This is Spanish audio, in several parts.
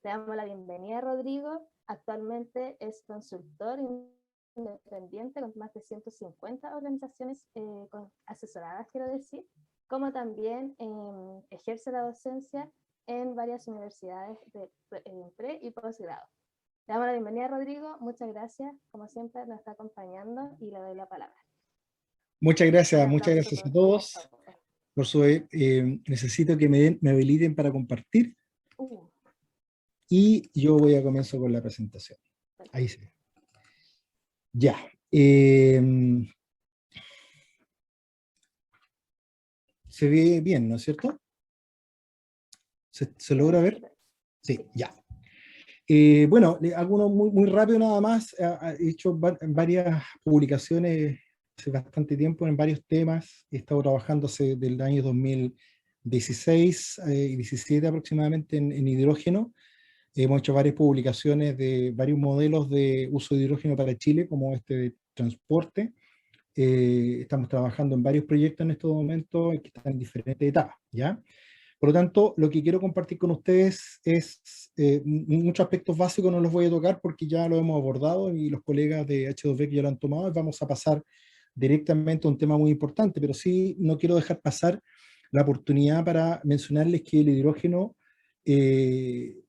Le damos la bienvenida a Rodrigo. Actualmente es consultor independiente con más de 150 organizaciones asesoradas, quiero decir, como también ejerce la docencia en varias universidades de pre y posgrado. Le damos la bienvenida a Rodrigo, muchas gracias, como siempre nos está acompañando y le doy la palabra. Muchas gracias a todos. Por su, necesito que me habiliten para compartir. Y yo voy a comenzar con la presentación. Ahí sí. Ya. Se ve bien, ¿no es cierto? ¿Se logra ver? Sí, ya. Bueno, algunos muy rápido nada más. He hecho varias publicaciones hace bastante tiempo en varios temas. He estado trabajando del año 2016 y 17 aproximadamente en hidrógeno. Hemos hecho varias publicaciones de varios modelos de uso de hidrógeno para Chile, como este de transporte. Estamos trabajando en varios proyectos en estos momentos que están en diferentes etapas, ¿ya? Por lo tanto, lo que quiero compartir con ustedes es muchos aspectos básicos, no los voy a tocar porque ya lo hemos abordado y los colegas de H2B ya lo han tomado, y vamos a pasar directamente a un tema muy importante, pero sí no quiero dejar pasar la oportunidad para mencionarles que el hidrógeno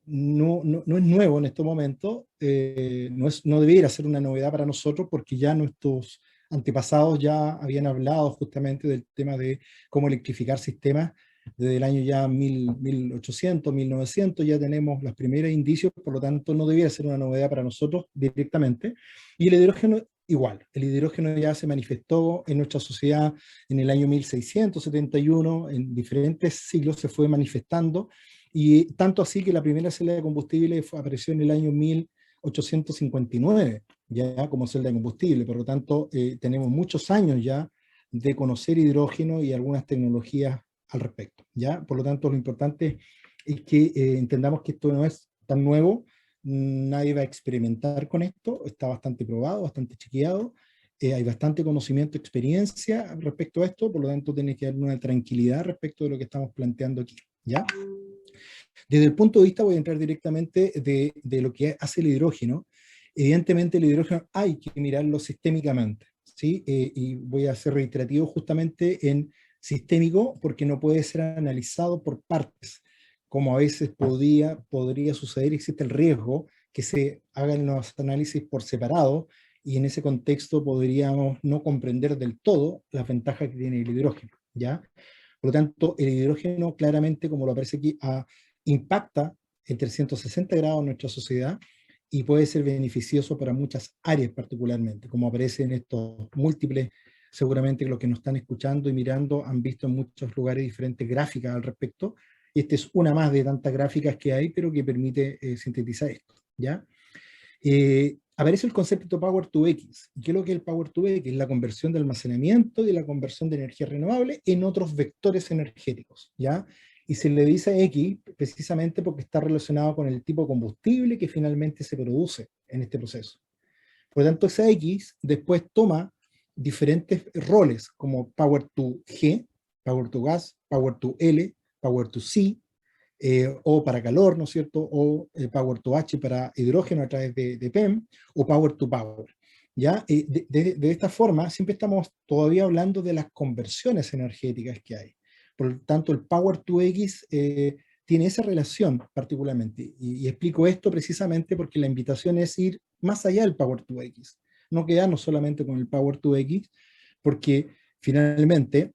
no es nuevo en estos momentos, no debería ser una novedad para nosotros porque ya nuestros antepasados ya habían hablado justamente del tema de cómo electrificar sistemas. Desde el año ya 1800, 1900 ya tenemos los primeros indicios, por lo tanto no debiera ser una novedad para nosotros directamente. Y el hidrógeno igual, el hidrógeno ya se manifestó en nuestra sociedad en el año 1671, en diferentes siglos se fue manifestando, y tanto así que la primera celda de combustible apareció en el año 1859, ya como celda de combustible. Por lo tanto, tenemos muchos años ya de conocer hidrógeno y algunas tecnologías al respecto, ¿ya? Por lo tanto, lo importante es que entendamos que esto no es tan nuevo, nadie va a experimentar con esto, está bastante probado, bastante chequeado, hay bastante conocimiento, experiencia respecto a esto, por lo tanto tiene que haber una tranquilidad respecto de lo que estamos planteando aquí, ¿ya? Desde el punto de vista, voy a entrar directamente de lo que hace el hidrógeno. Evidentemente el hidrógeno hay que mirarlo sistémicamente, ¿sí? Y voy a ser reiterativo justamente en sistémico porque no puede ser analizado por partes, como a veces podría suceder. Existe el riesgo que se hagan los análisis por separado y en ese contexto podríamos no comprender del todo las ventajas que tiene el hidrógeno, ¿ya? Por lo tanto, el hidrógeno claramente, como lo aparece aquí, impacta en 360 grados en nuestra sociedad y puede ser beneficioso para muchas áreas particularmente, como aparece en estos múltiples, seguramente los que nos están escuchando y mirando han visto en muchos lugares diferentes gráficas al respecto. Esta es una más de tantas gráficas que hay, pero que permite sintetizar esto, ¿ya? Aparece el concepto Power to X. ¿Qué es lo que es el Power to X? Es la conversión de almacenamiento y la conversión de energía renovable en otros vectores energéticos, ¿ya? Y se le dice X precisamente porque está relacionado con el tipo de combustible que finalmente se produce en este proceso. Por lo tanto, esa X después toma diferentes roles como Power to G, Power to Gas, Power to L, Power to C, o para calor, ¿no es cierto? O Power to H para hidrógeno a través de PEM, o Power to Power. ¿Ya? De esta forma, siempre estamos todavía hablando de las conversiones energéticas que hay. Por lo tanto, el Power to X tiene esa relación particularmente. Y explico esto precisamente porque la invitación es ir más allá del Power to X. No quedarnos solamente con el Power to X, porque finalmente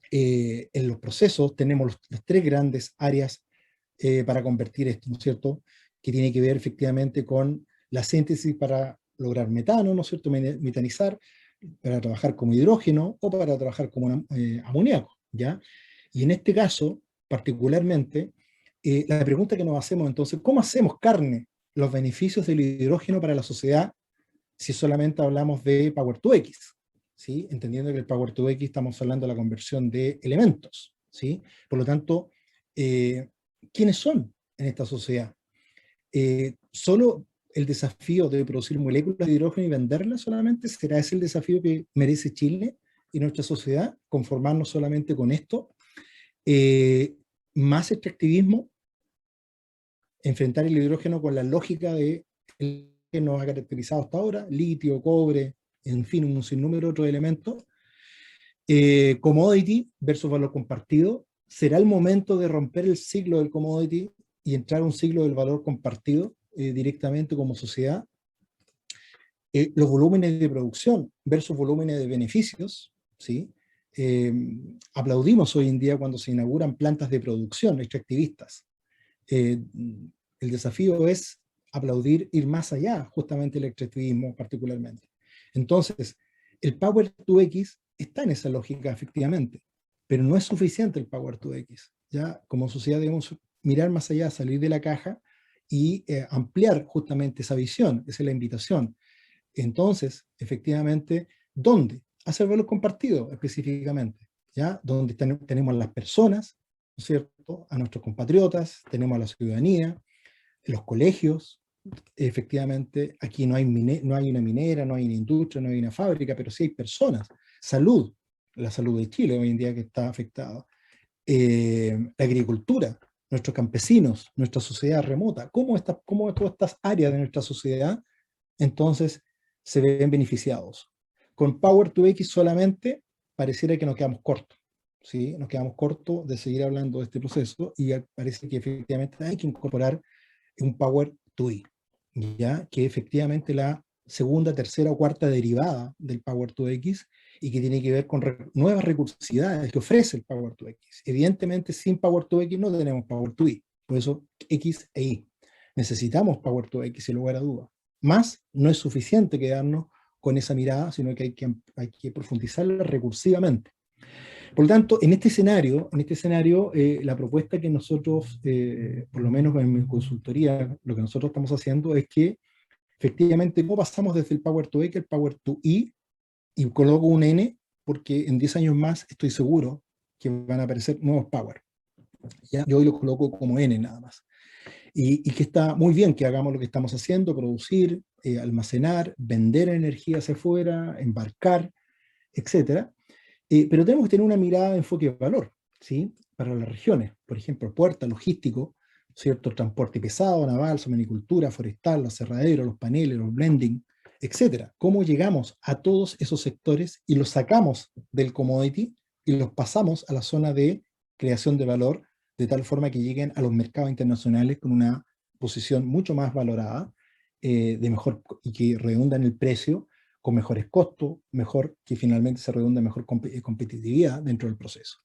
en los procesos tenemos las tres grandes áreas para convertir esto, ¿no es cierto? Que tiene que ver efectivamente con la síntesis para lograr metano, ¿no es cierto? Metanizar, para trabajar como hidrógeno o para trabajar como amoníaco, ¿ya? Y en este caso, particularmente, la pregunta que nos hacemos entonces, ¿cómo hacemos carne los beneficios del hidrógeno para la sociedad si solamente hablamos de Power to X? ¿Sí? Entendiendo que el Power to X estamos hablando de la conversión de elementos, ¿sí? Por lo tanto, ¿quiénes son en esta sociedad? ¿Solo el desafío de producir moléculas de hidrógeno y venderlas solamente? ¿Será ese el desafío que merece Chile y nuestra sociedad? ¿Conformarnos solamente con esto? ¿Más extractivismo? enfrentar el hidrógeno con la lógica de el que nos ha caracterizado hasta ahora, litio, cobre, en fin, un sinnúmero de otros elementos. Commodity versus valor compartido. ¿Será el momento de romper el ciclo del commodity y entrar a un ciclo del valor compartido directamente como sociedad? Los volúmenes de producción versus volúmenes de beneficios, ¿sí? Aplaudimos hoy en día cuando se inauguran plantas de producción extractivistas. El desafío es aplaudir, ir más allá, justamente el extractivismo particularmente. Entonces, el Power to X está en esa lógica, efectivamente, pero no es suficiente el Power to X. Ya como sociedad debemos mirar más allá, salir de la caja y ampliar justamente esa visión, esa es la invitación. Entonces, efectivamente, ¿dónde? Hacer valor compartido específicamente, ¿ya? Donde tenemos a las personas, ¿no es cierto? A nuestros compatriotas, tenemos a la ciudadanía, los colegios, efectivamente, aquí no hay una minera, no hay una industria, no hay una fábrica, pero sí hay personas. Salud, la salud de Chile hoy en día que está afectada. La agricultura, nuestros campesinos, nuestra sociedad remota, cómo todas estas áreas de nuestra sociedad, entonces, se ven beneficiados. Con Power to X solamente pareciera que nos quedamos cortos, ¿sí? Nos quedamos cortos de seguir hablando de este proceso y parece que efectivamente hay que incorporar un Power to Y, ¿ya? Que efectivamente la segunda, tercera o cuarta derivada del Power to X y que tiene que ver con nuevas recursividades que ofrece el Power to X. Evidentemente, sin Power to X no tenemos Power to Y, por eso X e Y. Necesitamos Power to X sin lugar a dudas. Más no es suficiente quedarnos con esa mirada, sino que hay que profundizarla recursivamente. Por lo tanto, en este escenario, la propuesta que nosotros, por lo menos en mi consultoría, lo que nosotros estamos haciendo es que efectivamente no pasamos desde el Power to X al Power to Y y coloco un N porque en 10 años más estoy seguro que van a aparecer nuevos Power. ¿Ya? Yo hoy lo coloco como N nada más. Y que está muy bien que hagamos lo que estamos haciendo, producir, almacenar, vender energía hacia afuera, embarcar, etcétera. Pero tenemos que tener una mirada de enfoque de valor, ¿sí? Para las regiones, por ejemplo, puerta, logístico, ¿cierto? Transporte pesado, naval, somenicultura, forestal, los aserraderos, los paneles, los blending, etcétera. ¿Cómo llegamos a todos esos sectores y los sacamos del commodity y los pasamos a la zona de creación de valor, de tal forma que lleguen a los mercados internacionales con una posición mucho más valorada, de mejor, y que redunda en el precio, con mejores costos, mejor que finalmente se redunda en mejor competitividad dentro del proceso.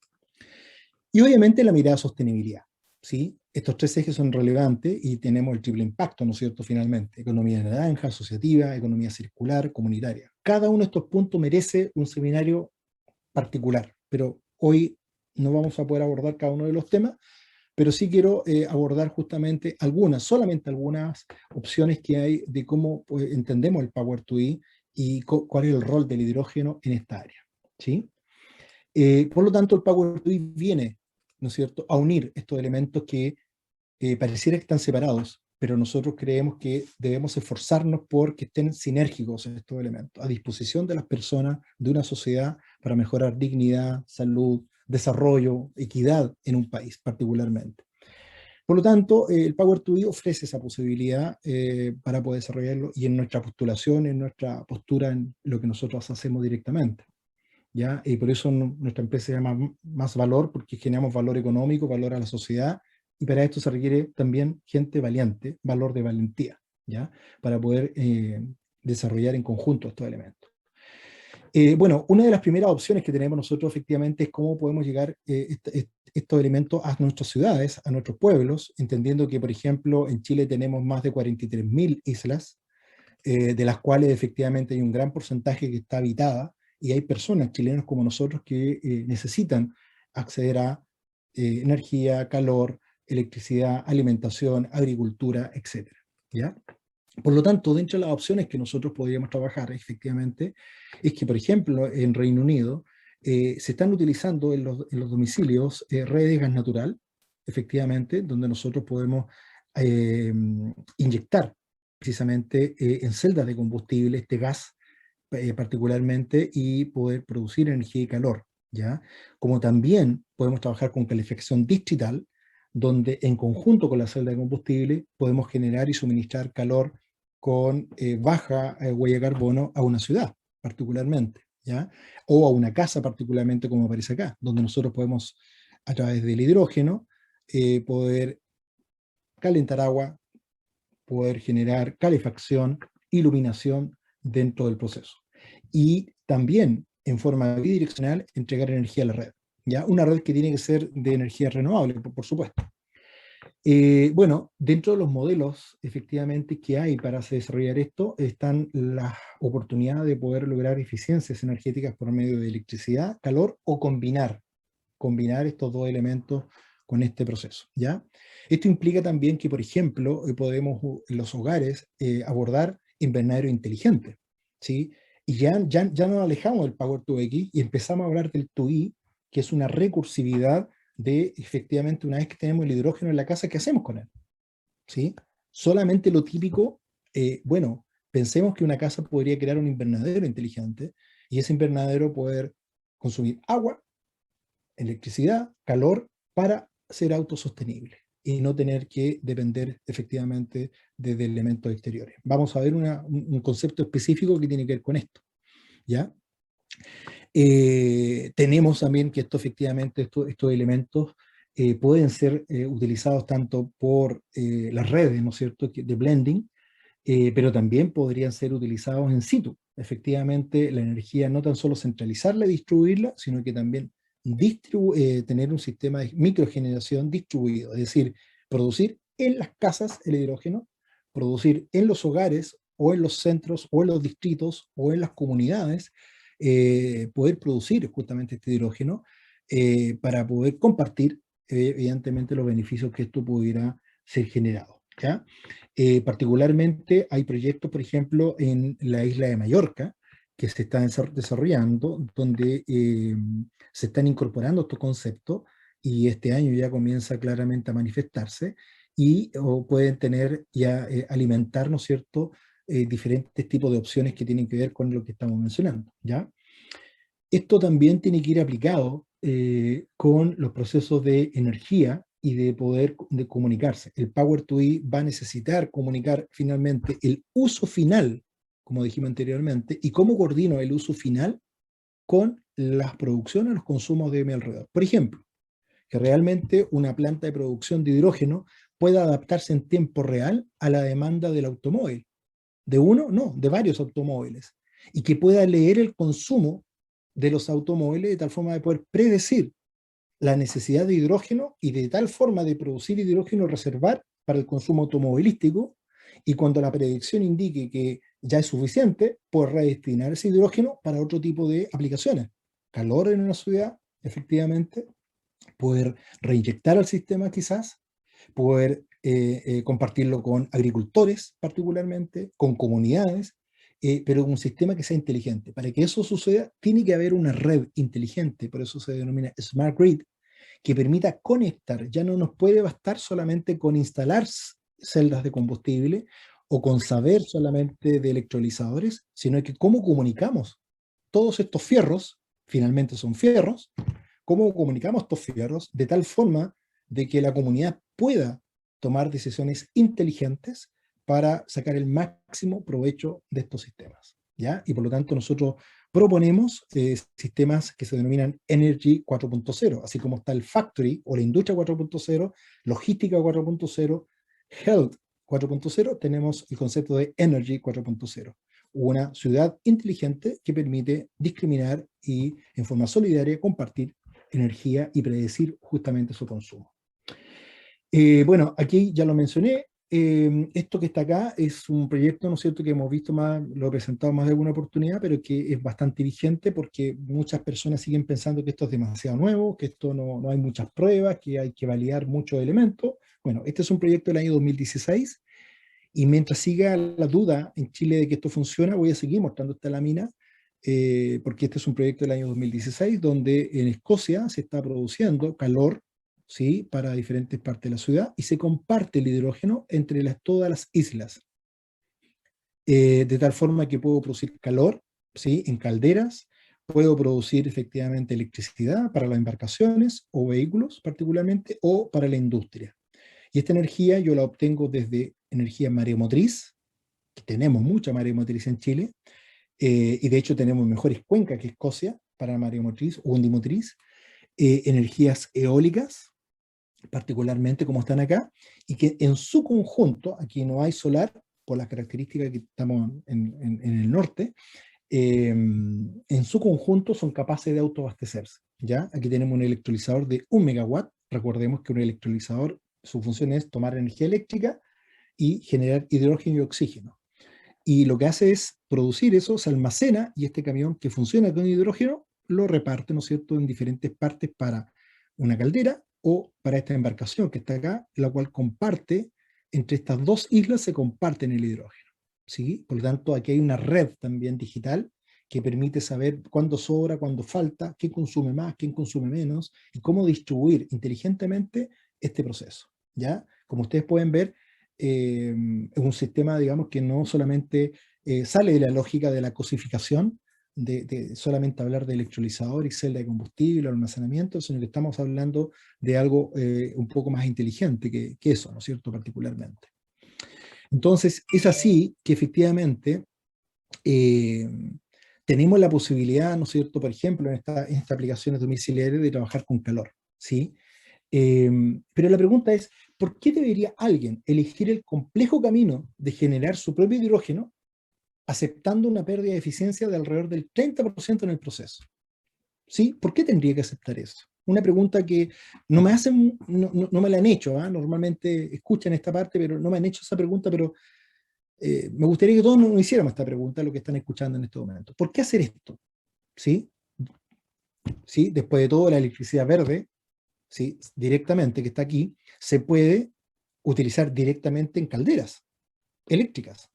Y obviamente la mirada de sostenibilidad, ¿sí? Estos tres ejes son relevantes y tenemos el triple impacto, ¿no es cierto? Finalmente, economía naranja, asociativa, economía circular, comunitaria. Cada uno de estos puntos merece un seminario particular, pero hoy no vamos a poder abordar cada uno de los temas, pero sí quiero abordar justamente solamente algunas opciones que hay de cómo entendemos el Power to E y cuál es el rol del hidrógeno en esta área, ¿sí? Por lo tanto, el Power to E viene, ¿no es cierto?, a unir estos elementos que pareciera que están separados, pero nosotros creemos que debemos esforzarnos por que estén sinérgicos estos elementos, a disposición de las personas, de una sociedad, para mejorar dignidad, salud, desarrollo, equidad en un país particularmente. Por lo tanto, el Power to E ofrece esa posibilidad para poder desarrollarlo y en nuestra postulación, en nuestra postura, en lo que nosotros hacemos directamente, ¿ya? Y por eso nuestra empresa se llama Más Valor, porque generamos valor económico, valor a la sociedad, y para esto se requiere también gente valiente, valor de valentía, ¿ya? Para poder desarrollar en conjunto estos elementos. Bueno, una de las primeras opciones que tenemos nosotros efectivamente es cómo podemos llegar estos elementos a nuestras ciudades, a nuestros pueblos, entendiendo que, por ejemplo, en Chile tenemos más de 43.000 islas, de las cuales efectivamente hay un gran porcentaje que está habitada, y hay personas, chilenos como nosotros, que necesitan acceder a energía, calor, electricidad, alimentación, agricultura, etc. ¿Ya? Por lo tanto, dentro de las opciones que nosotros podríamos trabajar, efectivamente, es que, por ejemplo, en Reino Unido se están utilizando en los domicilios redes de gas natural, efectivamente, donde nosotros podemos inyectar precisamente en celdas de combustible este gas particularmente y poder producir energía y calor, ¿ya? Como también podemos trabajar con calefacción distrital, donde en conjunto con la celda de combustible podemos generar y suministrar calor con baja huella de carbono a una ciudad, particularmente, ¿ya? O a una casa, particularmente, como aparece acá, donde nosotros podemos, a través del hidrógeno, poder calentar agua, poder generar calefacción, iluminación dentro del proceso. Y también, en forma bidireccional, entregar energía a la red, ¿ya? Una red que tiene que ser de energía renovable, por supuesto. Bueno, dentro de los modelos, efectivamente, que hay para desarrollar esto, están las oportunidades de poder lograr eficiencias energéticas por medio de electricidad, calor o combinar estos dos elementos con este proceso, ¿ya? Esto implica también que, por ejemplo, podemos en los hogares abordar invernadero inteligente, ¿sí? Y ya nos alejamos del Power to X y empezamos a hablar del TUI, que es una recursividad de, efectivamente, una vez que tenemos el hidrógeno en la casa, ¿qué hacemos con él? ¿Sí? Solamente lo típico, bueno, pensemos que una casa podría crear un invernadero inteligente y ese invernadero poder consumir agua, electricidad, calor, para ser autosostenible y no tener que depender efectivamente de elementos exteriores. Vamos a ver un concepto específico que tiene que ver con esto, ¿ya? Tenemos también que esto efectivamente, estos elementos pueden ser utilizados tanto por las redes, ¿no es cierto?, de blending, pero también podrían ser utilizados en situ. Efectivamente, la energía no tan solo centralizarla y distribuirla, sino que también tener un sistema de microgeneración distribuido, es decir, producir en las casas el hidrógeno, producir en los hogares o en los centros o en los distritos o en las comunidades, poder producir justamente este hidrógeno para poder compartir evidentemente los beneficios que esto pudiera ser generado, ¿ya? Particularmente hay proyectos, por ejemplo, en la isla de Mallorca, que se están desarrollando, donde se están incorporando estos conceptos y este año ya comienza claramente a manifestarse y o pueden tener ya alimentar, ¿no es cierto?, diferentes tipos de opciones que tienen que ver con lo que estamos mencionando, ¿ya? Esto también tiene que ir aplicado con los procesos de energía y de poder de comunicarse. El Power to E va a necesitar comunicar finalmente el uso final, como dijimos anteriormente, y cómo coordino el uso final con las producciones, los consumos de mi alrededor. Por ejemplo, que realmente una planta de producción de hidrógeno pueda adaptarse en tiempo real a la demanda del automóvil. ¿De uno? No, de varios automóviles. Y que pueda leer el consumo de los automóviles de tal forma de poder predecir la necesidad de hidrógeno y de tal forma de producir hidrógeno reservar para el consumo automovilístico, y cuando la predicción indique que ya es suficiente, poder redestinar ese hidrógeno para otro tipo de aplicaciones. Calor en una ciudad, efectivamente, poder reinyectar al sistema quizás, poder compartirlo con agricultores particularmente, con comunidades, pero un sistema que sea inteligente. Para que eso suceda, tiene que haber una red inteligente, por eso se denomina Smart Grid, que permita conectar. Ya no nos puede bastar solamente con instalar celdas de combustible o con saber solamente de electrolizadores, sino que cómo comunicamos todos estos fierros, finalmente son fierros, cómo comunicamos estos fierros de tal forma de que la comunidad pueda tomar decisiones inteligentes para sacar el máximo provecho de estos sistemas, ¿ya? Y por lo tanto nosotros proponemos sistemas que se denominan Energy 4.0, así como está el Factory o la Industria 4.0, Logística 4.0, Health 4.0, tenemos el concepto de Energy 4.0, una ciudad inteligente que permite discriminar y en forma solidaria compartir energía y predecir justamente su consumo. Bueno, aquí ya lo mencioné, esto que está acá es un proyecto, ¿no es cierto?, que hemos visto más, lo he presentado más de alguna oportunidad, pero que es bastante vigente porque muchas personas siguen pensando que esto es demasiado nuevo, que esto no hay muchas pruebas, que hay que validar muchos elementos. Bueno, este es un proyecto del año 2016 y mientras siga la duda en Chile de que esto funciona, voy a seguir mostrando esta lámina, porque este es un proyecto del año 2016 donde en Escocia se está produciendo calor, ¿sí?, para diferentes partes de la ciudad y se comparte el hidrógeno entre todas las islas, de tal forma que puedo producir calor, ¿sí?, en calderas puedo producir efectivamente electricidad para las embarcaciones o vehículos particularmente, o para la industria. Y esta energía yo la obtengo desde energía mareomotriz, que tenemos mucha mareomotriz en Chile, y de hecho tenemos mejores cuencas que Escocia para mareomotriz o undimotriz, energías eólicas, particularmente como están acá, y que en su conjunto, aquí no hay solar, por las características que estamos en el norte, en su conjunto son capaces de autoabastecerse. ¿Ya? Aquí tenemos un electrolizador de 1 megawatt. Recordemos que un electrolizador, su función es tomar energía eléctrica y generar hidrógeno y oxígeno. Y lo que hace es producir eso, se almacena, y este camión que funciona con hidrógeno lo reparte, ¿no es cierto?, en diferentes partes para una caldera o para esta embarcación que está acá, la cual comparte, entre estas dos islas se comparten el hidrógeno. ¿Sí? Por lo tanto, aquí hay una red también digital que permite saber cuándo sobra, cuándo falta, qué consume más, quién consume menos, y cómo distribuir inteligentemente este proceso. ¿Ya? Como ustedes pueden ver, es un sistema, digamos, que no solamente sale de la lógica de la cosificación, de solamente hablar de electrolizador y celda de combustible, almacenamiento, sino que estamos hablando de algo un poco más inteligente que eso, ¿no es cierto?, particularmente. Entonces, es así que efectivamente tenemos la posibilidad, ¿no es cierto?, por ejemplo, en estas aplicaciones domiciliarias de trabajar con calor, ¿sí? Pero la pregunta es, ¿por qué debería alguien elegir el complejo camino de generar su propio hidrógeno aceptando una pérdida de eficiencia de alrededor del 30% en el proceso? ¿Sí? ¿Por qué tendría que aceptar eso? Una pregunta que no me hacen, no me la han hecho, ¿eh? Normalmente escuchan esta parte, pero no me han hecho esa pregunta, pero me gustaría que todos nos hiciéramos esta pregunta, lo que están escuchando en este momento. ¿Por qué hacer esto? ¿Sí? ¿Sí? Después de todo, la electricidad verde, ¿sí?, directamente, que está aquí, se puede utilizar directamente en calderas eléctricas.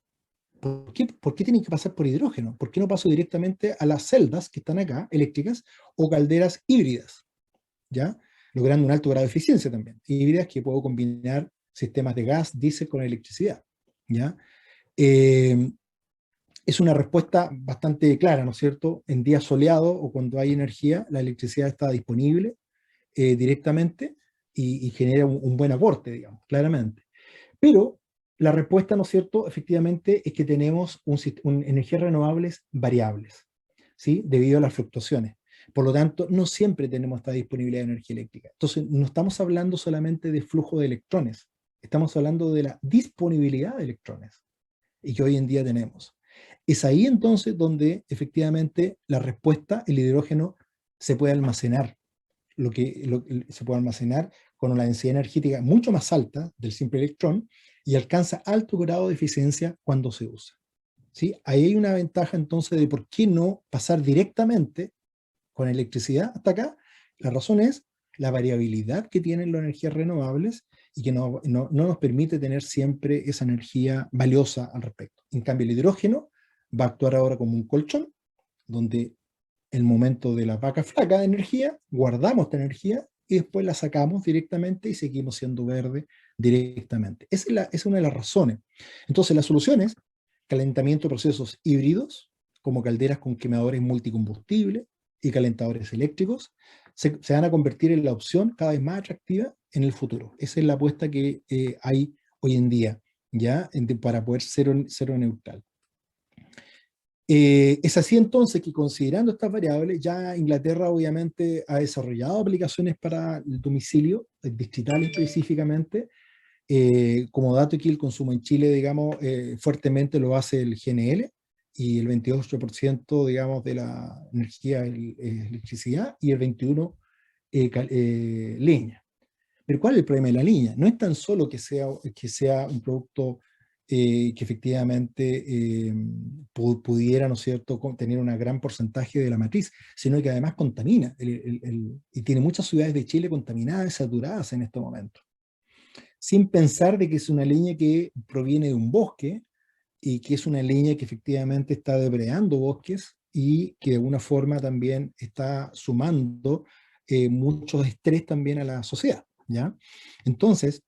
¿Por qué tienen que pasar por hidrógeno? ¿Por qué no paso directamente a las celdas que están acá, eléctricas, o calderas híbridas? ¿Ya? Logrando un alto grado de eficiencia también. Híbridas que puedo combinar sistemas de gas, diésel con electricidad. ¿Ya? Es una respuesta bastante clara, ¿no es cierto? En días soleados o cuando hay energía, la electricidad está disponible directamente y genera un buen aporte, digamos, claramente. Pero la respuesta, ¿no es cierto?, efectivamente es que tenemos energías renovables variables, ¿sí?, debido a las fluctuaciones. Por lo tanto, no siempre tenemos esta disponibilidad de energía eléctrica. Entonces, no estamos hablando solamente de flujo de electrones, estamos hablando de la disponibilidad de electrones, y que hoy en día tenemos. Es ahí entonces donde efectivamente la respuesta, el hidrógeno, se puede almacenar, se puede almacenar con una densidad energética mucho más alta del simple electrón y alcanza alto grado de eficiencia cuando se usa. ¿Sí? Ahí hay una ventaja entonces de por qué no pasar directamente con electricidad hasta acá. La razón es la variabilidad que tienen las energías renovables y que no nos permite tener siempre esa energía valiosa al respecto. En cambio, el hidrógeno va a actuar ahora como un colchón, donde el momento de la vaca flaca de energía, guardamos esta energía y después la sacamos directamente y seguimos siendo verde directamente. Esa es una de las razones. Entonces, la solución es calentamiento de procesos híbridos, como calderas con quemadores multicombustible y calentadores eléctricos, se van a convertir en la opción cada vez más atractiva en el futuro. Esa es la apuesta que hay hoy en día, ¿ya? Para poder ser cero neutral. Es así entonces que, considerando estas variables, ya Inglaterra obviamente ha desarrollado aplicaciones para el domicilio, distrital específicamente. Como dato aquí, el consumo en Chile, digamos, fuertemente lo hace el GNL, y el 28%, digamos, de la energía es electricidad, y el 21% leña. Pero ¿cuál es el problema de la leña? No es tan solo que sea un producto que efectivamente pudiera, ¿no es cierto?, tener un gran porcentaje de la matriz, sino que además contamina, y tiene muchas ciudades de Chile contaminadas y saturadas en este momento. Sin pensar de que es una leña que proviene de un bosque, y que es una leña que efectivamente está depredando bosques, y que de alguna forma también está sumando mucho estrés también a la sociedad, ¿ya? Entonces,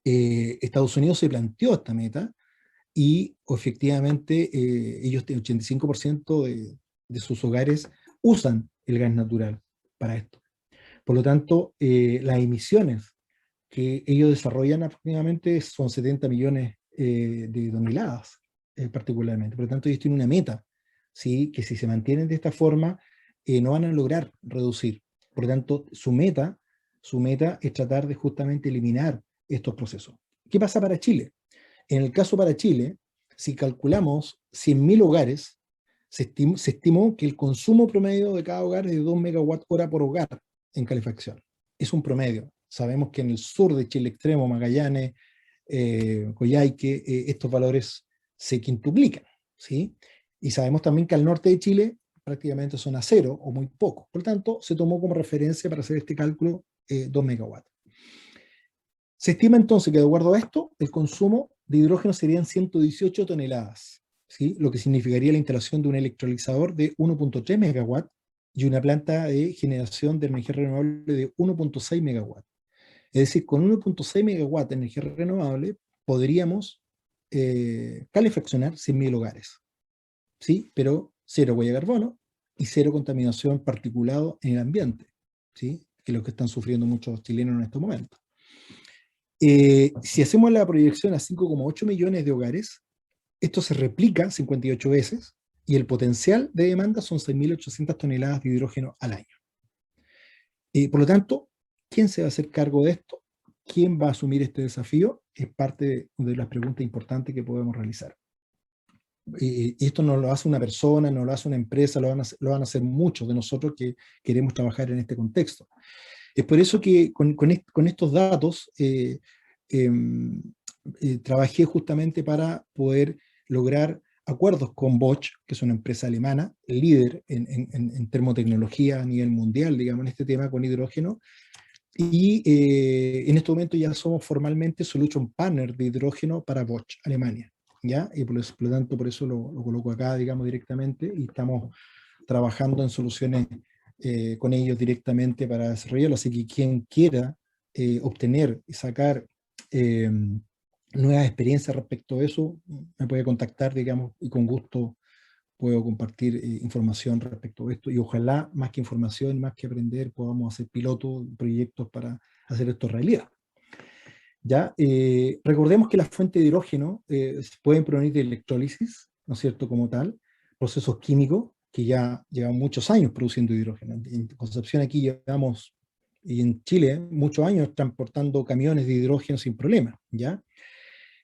Estados Unidos se planteó esta meta, y efectivamente ellos tienen 85% de sus hogares usan el gas natural para esto. Por lo tanto, las emisiones que ellos desarrollan aproximadamente son 70 millones de toneladas, particularmente. Por lo tanto, ellos tienen una meta, ¿sí? Que si se mantienen de esta forma, no van a lograr reducir. Por lo tanto, su meta es tratar de justamente eliminar estos procesos. ¿Qué pasa para Chile? En el caso para Chile, si calculamos 100.000 hogares, se estimó que el consumo promedio de cada hogar es de 2 megawatt hora por hogar en calefacción. Es un promedio. Sabemos que en el sur de Chile extremo, Magallanes, Coyhaique, estos valores se quintuplican, ¿sí? Y sabemos también que al norte de Chile prácticamente son a cero o muy poco. Por lo tanto, se tomó como referencia para hacer este cálculo 2 megawatts. Se estima entonces que de acuerdo a esto, el consumo de hidrógeno serían 118 toneladas, ¿sí? Lo que significaría la instalación de un electrolizador de 1.3 megawatts y una planta de generación de energía renovable de 1.6 megawatts. Es decir, con 1.6 megawatts de energía renovable podríamos calefaccionar 100.000 hogares, ¿sí? Pero cero huella de carbono y cero contaminación particulado en el ambiente, ¿sí? Que es lo que están sufriendo muchos chilenos en estos momentos. Si hacemos la proyección a 5,8 millones de hogares, esto se replica 58 veces y el potencial de demanda son 6.800 toneladas de hidrógeno al año. Por lo tanto, ¿quién se va a hacer cargo de esto? ¿Quién va a asumir este desafío? Es parte de las preguntas importantes que podemos realizar. Y esto no lo hace una persona, no lo hace una empresa, lo van a hacer muchos de nosotros que queremos trabajar en este contexto. Es por eso que con estos datos trabajé justamente para poder lograr acuerdos con Bosch, que es una empresa alemana, líder en termotecnología a nivel mundial, digamos, en este tema con hidrógeno, y en este momento ya somos formalmente Solution Partner de hidrógeno para Bosch, Alemania, ¿ya? Y por lo tanto, por eso lo coloco acá, digamos, directamente, y estamos trabajando en soluciones con ellos directamente para desarrollarlo, así que quien quiera obtener y sacar nuevas experiencias respecto a eso, me puede contactar, digamos, y con gusto puedo compartir información respecto a esto, y ojalá, más que información, más que aprender, podamos hacer pilotos, proyectos para hacer esto realidad. ¿Ya? Recordemos que las fuentes de hidrógeno pueden provenir de electrólisis, ¿no es cierto?, como tal, procesos químicos que ya llevan muchos años produciendo hidrógeno. En Concepción aquí llevamos, y en Chile, muchos años transportando camiones de hidrógeno sin problema, ¿ya?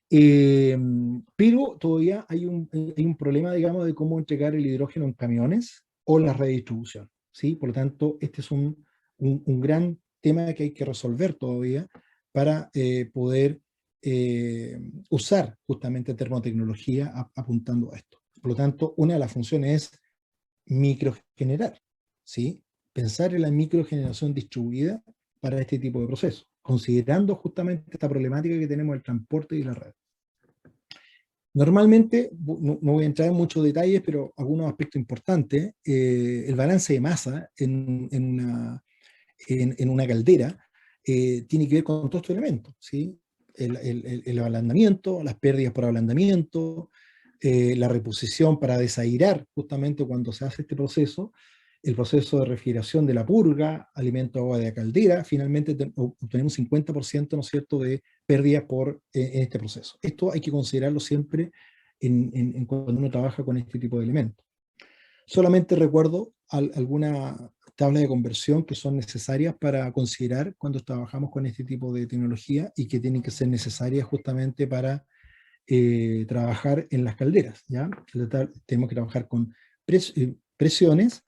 Pero todavía hay un problema, digamos, de cómo entregar el hidrógeno en camiones o la redistribución, ¿sí? Por lo tanto, este es un gran tema que hay que resolver todavía para poder usar justamente termotecnología apuntando a esto. Por lo tanto, una de las funciones es microgenerar, ¿sí? Pensar en la microgeneración distribuida para este tipo de procesos, considerando justamente esta problemática que tenemos del transporte y la red. Normalmente, no voy a entrar en muchos detalles, pero algunos aspectos importantes, el balance de masa en una caldera tiene que ver con todos estos elementos, ¿sí? El ablandamiento, las pérdidas por ablandamiento, la reposición para desairar justamente cuando se hace este proceso, el proceso de refrigeración de la purga, alimento agua de la caldera, finalmente obtenemos 50%, ¿no es cierto?, de pérdidas en este proceso. Esto hay que considerarlo siempre cuando uno trabaja con este tipo de elementos. Solamente recuerdo algunas tablas de conversión que son necesarias para considerar cuando trabajamos con este tipo de tecnología y que tienen que ser necesarias justamente para trabajar en las calderas, ¿ya? Tenemos que trabajar con presiones,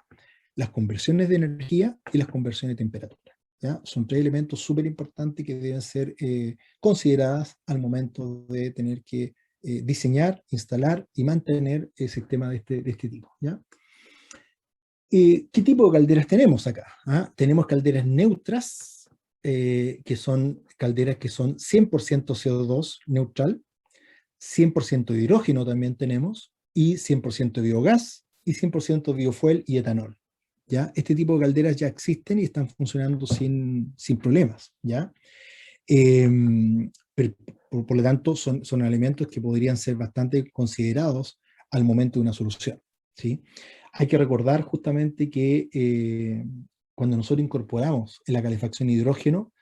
las conversiones de energía y las conversiones de temperatura, ¿ya? Son tres elementos súper importantes que deben ser consideradas al momento de tener que diseñar, instalar y mantener el sistema de este tipo, ¿ya? ¿Qué tipo de calderas tenemos acá? ¿Ah? Tenemos calderas neutras, que son calderas que son 100% CO2 neutral, 100% de hidrógeno también tenemos, y 100% biogás, y 100% biofuel y etanol, ¿ya? Este tipo de calderas ya existen y están funcionando sin problemas, ¿ya? Pero, por lo tanto, son elementos que podrían ser bastante considerados al momento de una solución, ¿sí? Hay que recordar justamente que cuando nosotros incorporamos en la calefacción hidrógeno,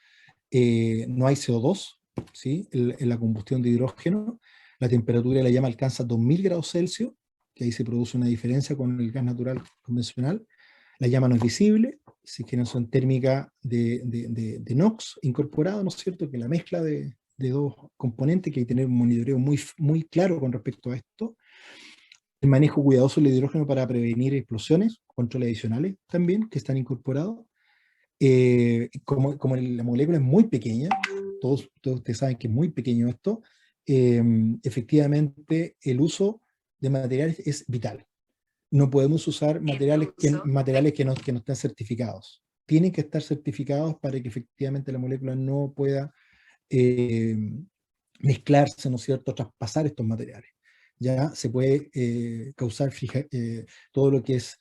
no hay CO2, ¿sí? En la combustión de hidrógeno, la temperatura de la llama alcanza 2000 grados Celsius, que ahí se produce una diferencia con el gas natural convencional. La llama no es visible, se generación térmica de NOx incorporado, ¿no es cierto? Que la mezcla de dos componentes, que hay que tener un monitoreo muy, muy claro con respecto a esto. El manejo cuidadoso del hidrógeno para prevenir explosiones, controles adicionales también, que están incorporados. Como la molécula es muy pequeña, todos ustedes saben que es muy pequeño esto, efectivamente el uso de materiales es vital. No podemos usar materiales que no estén certificados. Tienen que estar certificados para que efectivamente la molécula no pueda mezclarse, ¿no es cierto?, traspasar estos materiales. Ya se puede causar todo lo que es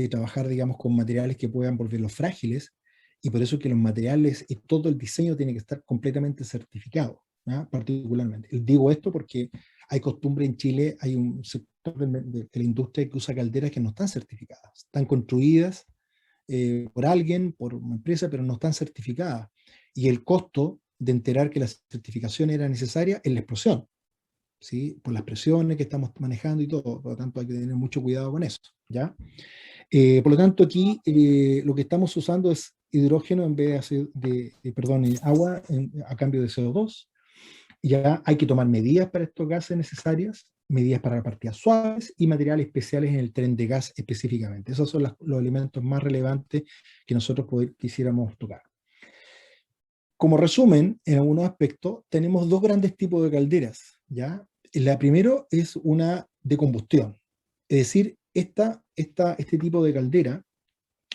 trabajar, digamos, con materiales que puedan volverlos frágiles, y por eso que los materiales y todo el diseño tiene que estar completamente certificado, ¿ya? Particularmente. Digo esto porque hay costumbre en Chile, hay un sector de la industria que usa calderas que no están certificadas, están construidas por alguien, por una empresa, pero no están certificadas. Y el costo de enterar que la certificación era necesaria es la explosión, ¿sí? Por las presiones que estamos manejando y todo. Por lo tanto, hay que tener mucho cuidado con eso, ¿ya? Por lo tanto, aquí lo que estamos usando es hidrógeno en vez de agua a cambio de CO2. Ya hay que tomar medidas para estos gases necesarias, medidas para partidas suaves y materiales especiales en el tren de gas específicamente. Esos son los elementos más relevantes que nosotros quisiéramos tocar. Como resumen, en algunos aspectos, tenemos dos grandes tipos de calderas, ¿ya? La primera es una de combustión, es decir, este tipo de caldera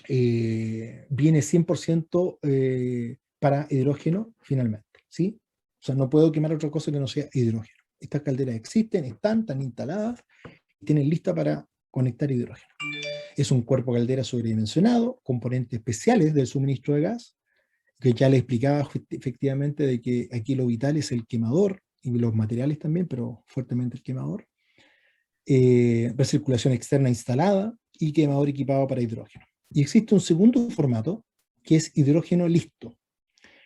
viene 100% para hidrógeno finalmente, ¿sí? O sea, no puedo quemar otra cosa que no sea hidrógeno. Estas calderas existen, están instaladas, y tienen lista para conectar hidrógeno. Es un cuerpo caldera sobredimensionado, componentes especiales del suministro de gas, que ya les explicaba efectivamente de que aquí lo vital es el quemador, y los materiales también, pero fuertemente el quemador. Recirculación externa instalada y quemador equipado para hidrógeno. Y existe un segundo formato, que es hidrógeno listo.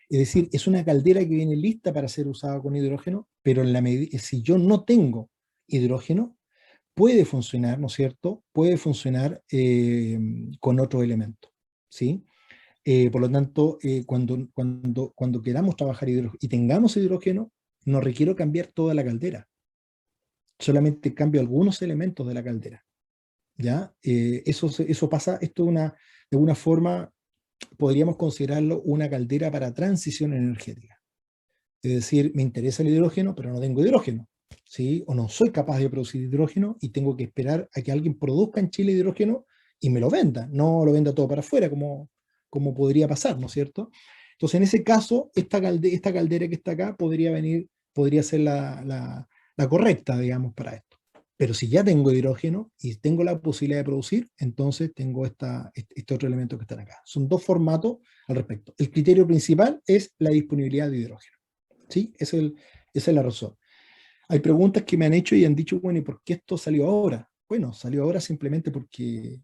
Es decir, es una caldera que viene lista para ser usada con hidrógeno, pero si yo no tengo hidrógeno, puede funcionar, ¿no es cierto? Puede funcionar con otro elemento, ¿sí? Por lo tanto, cuando queramos trabajar hidrógeno y tengamos hidrógeno, no requiero cambiar toda la caldera. Solamente cambio algunos elementos de la caldera, ¿ya? Eso pasa, esto de alguna forma podríamos considerarlo una caldera para transición energética. Es decir, me interesa el hidrógeno, pero no tengo hidrógeno, ¿sí? O no soy capaz de producir hidrógeno y tengo que esperar a que alguien produzca en Chile hidrógeno y me lo venda, no lo venda todo para afuera, como podría pasar, ¿no es cierto? Entonces, en ese caso, esta caldera que está acá podría ser la correcta, digamos, para esto. Pero si ya tengo hidrógeno y tengo la posibilidad de producir, entonces tengo este otro elemento que están acá. Son dos formatos al respecto. El criterio principal es la disponibilidad de hidrógeno, ¿sí? Esa es la razón. Hay preguntas que me han hecho y han dicho, bueno, ¿y por qué esto salió ahora? Bueno, salió ahora simplemente porque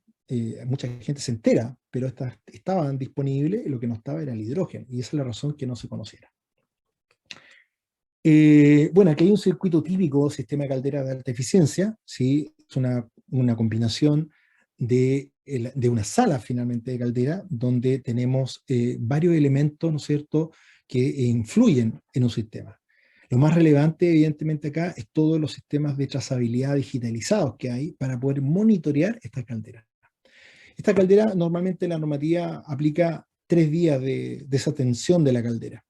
mucha gente se entera, pero estaban disponibles y lo que no estaba era el hidrógeno, y esa es la razón que no se conociera. Bueno, aquí hay un circuito típico, sistema de caldera de alta eficiencia, ¿sí? Es una combinación de una sala finalmente de caldera, donde tenemos varios elementos, ¿no es cierto?, que influyen en un sistema. Lo más relevante, evidentemente, acá es todos los sistemas de trazabilidad digitalizados que hay para poder monitorear esta caldera. Esta caldera, normalmente la normativa aplica 3 días de desatención de la caldera.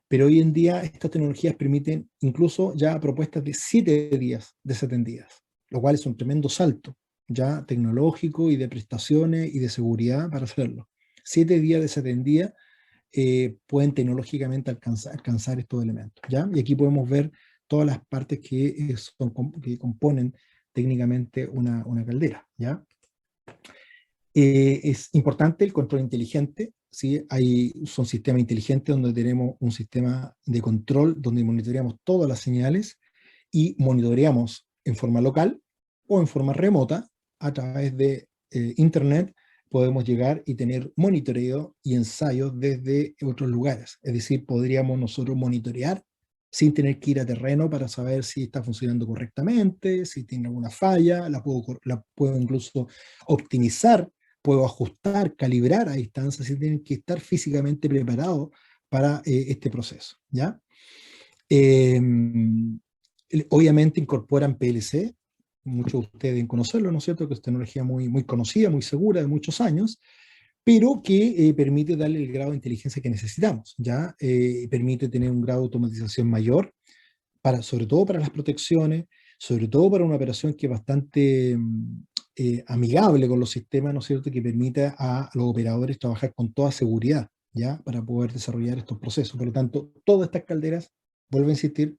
Pero hoy en día estas tecnologías permiten incluso ya propuestas de 7 días desatendidas, lo cual es un tremendo salto ya tecnológico y de prestaciones y de seguridad para hacerlo. 7 días desatendidas pueden tecnológicamente alcanzar estos elementos, ¿ya? Y aquí podemos ver todas las partes que componen técnicamente una caldera, ¿ya? Es importante el control inteligente, ¿sí? Son sistemas inteligentes donde tenemos un sistema de control donde monitoreamos todas las señales y monitoreamos en forma local o en forma remota a través de Internet, podemos llegar y tener monitoreo y ensayos desde otros lugares. Es decir, podríamos nosotros monitorear sin tener que ir a terreno para saber si está funcionando correctamente, si tiene alguna falla, la puedo incluso optimizar, puedo ajustar, calibrar a distancia sin tener que estar físicamente preparado para este proceso, ¿ya? Obviamente incorporan PLC, muchos de ustedes deben conocerlo, ¿no es cierto?, que es tecnología muy, muy conocida, muy segura, de muchos años, pero que permite darle el grado de inteligencia que necesitamos, ¿ya? Permite tener un grado de automatización mayor, sobre todo para las protecciones, sobre todo para una operación que es bastante amigable con los sistemas, ¿no es cierto?, que permita a los operadores trabajar con toda seguridad, ¿ya?, para poder desarrollar estos procesos. Por lo tanto, todas estas calderas, vuelvo a insistir,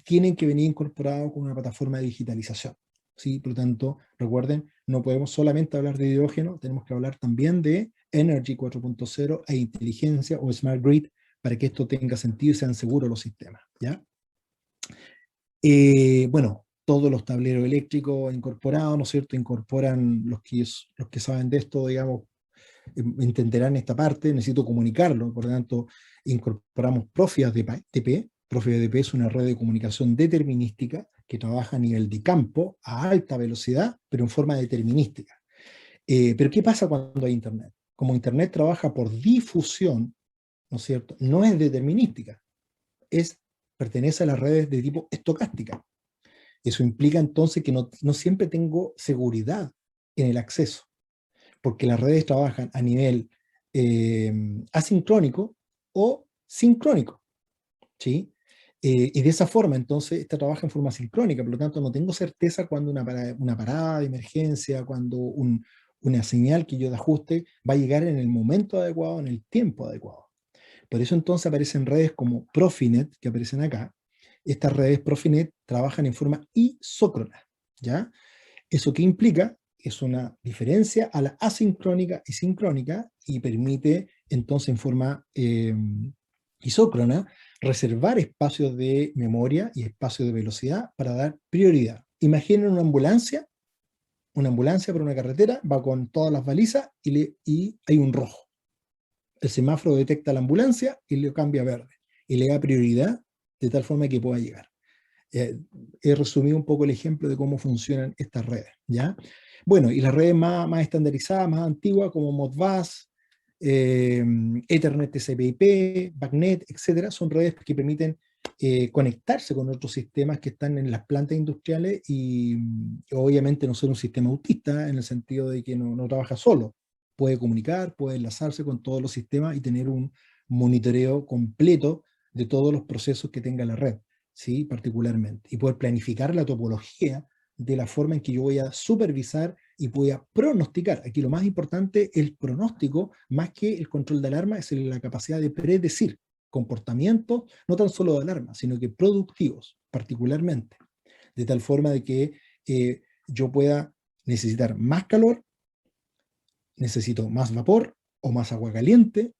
tienen que venir incorporados con una plataforma de digitalización, ¿sí? Por lo tanto, recuerden, no podemos solamente hablar de hidrógeno, tenemos que hablar también de Energy 4.0 e inteligencia o Smart Grid para que esto tenga sentido y sean seguros los sistemas, ¿ya? Bueno, todos los tableros eléctricos incorporados, ¿no es cierto?, incorporan los que saben de esto, digamos, entenderán esta parte, necesito comunicarlo, por lo tanto, incorporamos Profi ADP. Profi ADP es una red de comunicación determinística que trabaja a nivel de campo, a alta velocidad, pero en forma determinística. Pero ¿qué pasa cuando hay Internet? Como Internet trabaja por difusión, ¿no es cierto?, no es determinística, pertenece a las redes de tipo estocástica. Eso implica entonces que no siempre tengo seguridad en el acceso, porque las redes trabajan a nivel asincrónico o sincrónico, ¿sí? Y de esa forma, entonces, esta trabaja en forma sincrónica, por lo tanto, no tengo certeza cuando una parada de emergencia, cuando una señal que yo de ajuste va a llegar en el momento adecuado, en el tiempo adecuado. Por eso entonces aparecen redes como Profinet, que aparecen acá. Estas redes Profinet trabajan en forma isócrona, ¿ya? ¿Eso qué implica? Es una diferencia a la asincrónica y sincrónica y permite entonces en forma isócrona reservar espacios de memoria y espacios de velocidad para dar prioridad. Imaginen una ambulancia por una carretera, va con todas las balizas y hay un rojo. El semáforo detecta la ambulancia y le cambia a verde y le da prioridad de tal forma que pueda llegar. He resumido un poco el ejemplo de cómo funcionan estas redes, ¿ya? Bueno, y las redes más estandarizadas, más antiguas, como Modbus, Ethernet TCP/IP, BACnet, etcétera, son redes que permiten conectarse con otros sistemas que están en las plantas industriales y obviamente no ser un sistema autista en el sentido de que no trabaja solo. Puede comunicar, puede enlazarse con todos los sistemas y tener un monitoreo completo de todos los procesos que tenga la red, ¿sí? Particularmente. Y poder planificar la topología de la forma en que yo voy a supervisar y voy a pronosticar. Aquí lo más importante, el pronóstico, más que el control de alarma, es la capacidad de predecir comportamientos, no tan solo de alarma, sino que productivos, particularmente. De tal forma de que yo pueda necesitar más calor, necesito más vapor o más agua caliente,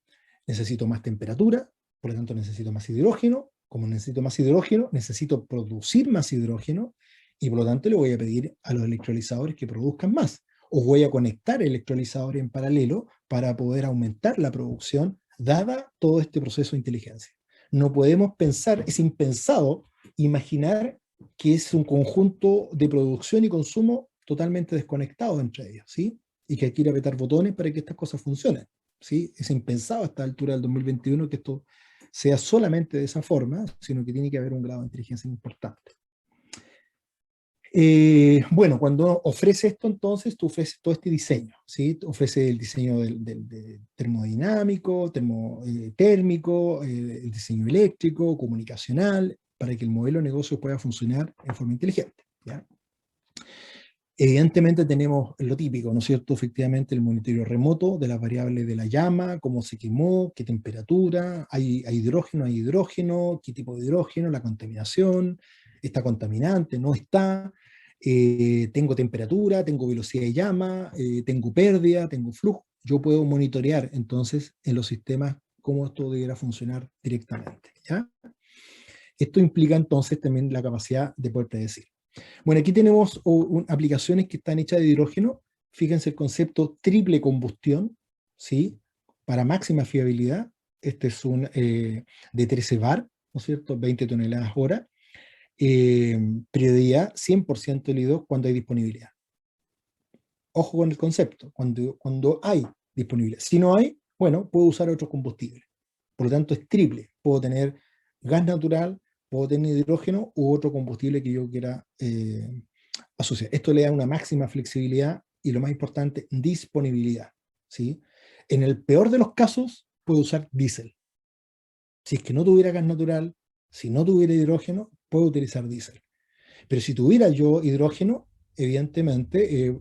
necesito más temperatura, por lo tanto necesito más hidrógeno. Como necesito más hidrógeno, necesito producir más hidrógeno y por lo tanto le voy a pedir a los electrolizadores que produzcan más. O voy a conectar electrolizadores en paralelo para poder aumentar la producción, dada todo este proceso de inteligencia. No podemos pensar, es impensado imaginar que es un conjunto de producción y consumo totalmente desconectados entre ellos, ¿sí? Y que hay que ir a apretar botones para que estas cosas funcionen, ¿sí? Es impensado a esta altura del 2021 que esto sea solamente de esa forma, sino que tiene que haber un grado de inteligencia importante. Bueno, cuando ofrece esto, entonces, tú ofreces todo este diseño, ¿sí? Ofrece el diseño del termodinámico, térmico, el diseño eléctrico, comunicacional, para que el modelo de negocio pueda funcionar en forma inteligente, ¿ya? Evidentemente tenemos lo típico, ¿no es cierto? Efectivamente el monitoreo remoto de las variables de la llama, cómo se quemó, qué temperatura, hay hidrógeno, qué tipo de hidrógeno, la contaminación, está contaminante, no está, tengo temperatura, tengo velocidad de llama, tengo pérdida, tengo flujo. Yo puedo monitorear entonces en los sistemas cómo esto debiera funcionar directamente, ¿ya? Esto implica entonces también la capacidad de poder predecir. Bueno, aquí tenemos aplicaciones que están hechas de hidrógeno, fíjense el concepto triple combustión, ¿sí? Para máxima fiabilidad, este es un de 13 bar, ¿no es cierto? 20 toneladas hora, prioridad 100% del I2 cuando hay disponibilidad. Ojo con el concepto, cuando hay disponibilidad. Si no hay, bueno, puedo usar otro combustible. Por lo tanto, es triple. Puedo tener gas natural, puedo tener hidrógeno u otro combustible que yo quiera asociar. Esto le da una máxima flexibilidad y lo más importante, disponibilidad, ¿sí? En el peor de los casos, puedo usar diésel. Si es que no tuviera gas natural, si no tuviera hidrógeno, puedo utilizar diésel. Pero si tuviera yo hidrógeno, evidentemente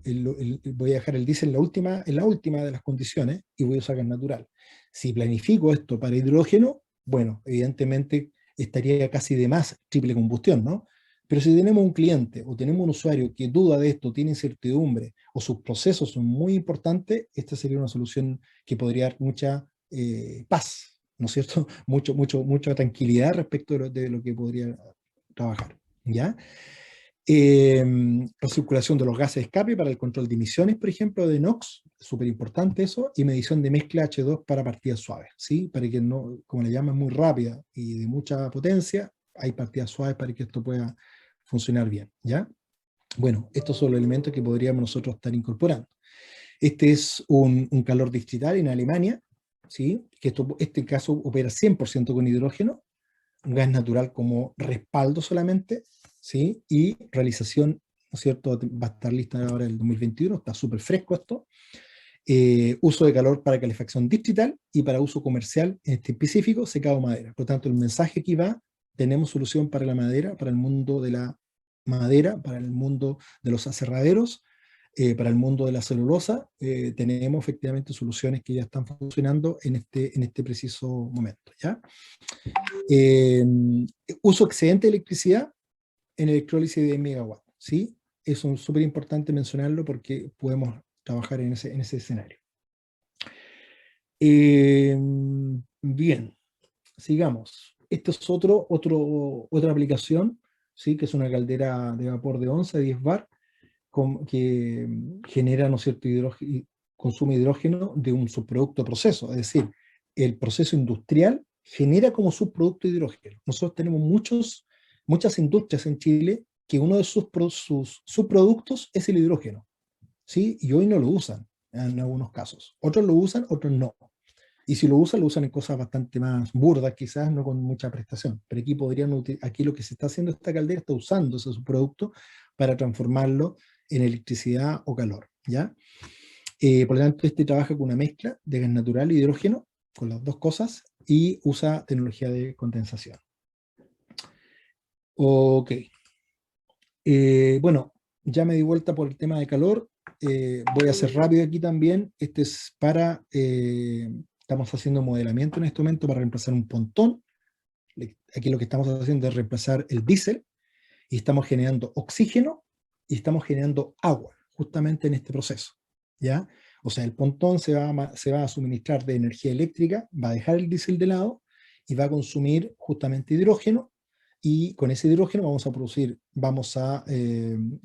voy a dejar el diésel en la última de las condiciones y voy a usar gas natural. Si planifico esto para hidrógeno, bueno, evidentemente estaría casi de más triple combustión, ¿no? Pero si tenemos un cliente o tenemos un usuario que duda de esto, tiene incertidumbre o sus procesos son muy importantes, esta sería una solución que podría dar mucha paz, ¿no es cierto? Mucha tranquilidad respecto de lo que podría trabajar, ¿ya? Recirculación de los gases de escape para el control de emisiones, por ejemplo, de NOx, súper importante eso, y medición de mezcla H2 para partidas suaves, ¿sí? Para que no, como le llaman, muy rápida y de mucha potencia, hay partidas suaves para que esto pueda funcionar bien, ¿ya? Bueno, estos son los elementos que podríamos nosotros estar incorporando. Este es un calor distrital en Alemania, ¿sí? Que este caso opera 100% con hidrógeno, un gas natural como respaldo solamente, ¿sí? Y realización, ¿no es cierto? Va a estar lista ahora el 2021, está súper fresco esto. Uso de calor para calefacción distrital y para uso comercial, en este específico, secado madera. Por lo tanto, el mensaje aquí va, tenemos solución para la madera, para el mundo de la madera, para el mundo de los aserraderos, para el mundo de la celulosa, tenemos efectivamente soluciones que ya están funcionando en este preciso momento, ¿ya? Uso excedente de electricidad en electrólisis de megawatts, ¿sí? Es súper importante mencionarlo porque podemos trabajar en ese escenario. Bien, sigamos. Esta es otra aplicación, ¿sí? Que es una caldera de vapor de 11 a 10 bar que genera, ¿no es cierto?, consume hidrógeno de un subproducto proceso, es decir, el proceso industrial genera como subproducto hidrógeno. Nosotros tenemos muchas industrias en Chile que uno de sus subproductos es el hidrógeno, ¿sí? Y hoy no lo usan en algunos casos. Otros lo usan, otros no. Y si lo usan en cosas bastante más burdas, quizás no con mucha prestación. Pero aquí lo que se está haciendo, esta caldera está usando ese subproducto para transformarlo en electricidad o calor, ¿ya? Por lo tanto, este trabaja con una mezcla de gas natural y hidrógeno, con las dos cosas, y usa tecnología de condensación. Ok. Bueno, ya me di vuelta por el tema de calor. Voy a hacer rápido aquí también. Este es para... estamos haciendo modelamiento en este momento para reemplazar un pontón. Aquí lo que estamos haciendo es reemplazar el diésel y estamos generando oxígeno y estamos generando agua justamente en este proceso, ¿ya? O sea, el pontón se va a suministrar de energía eléctrica, va a dejar el diésel de lado y va a consumir justamente hidrógeno, y con ese hidrógeno vamos a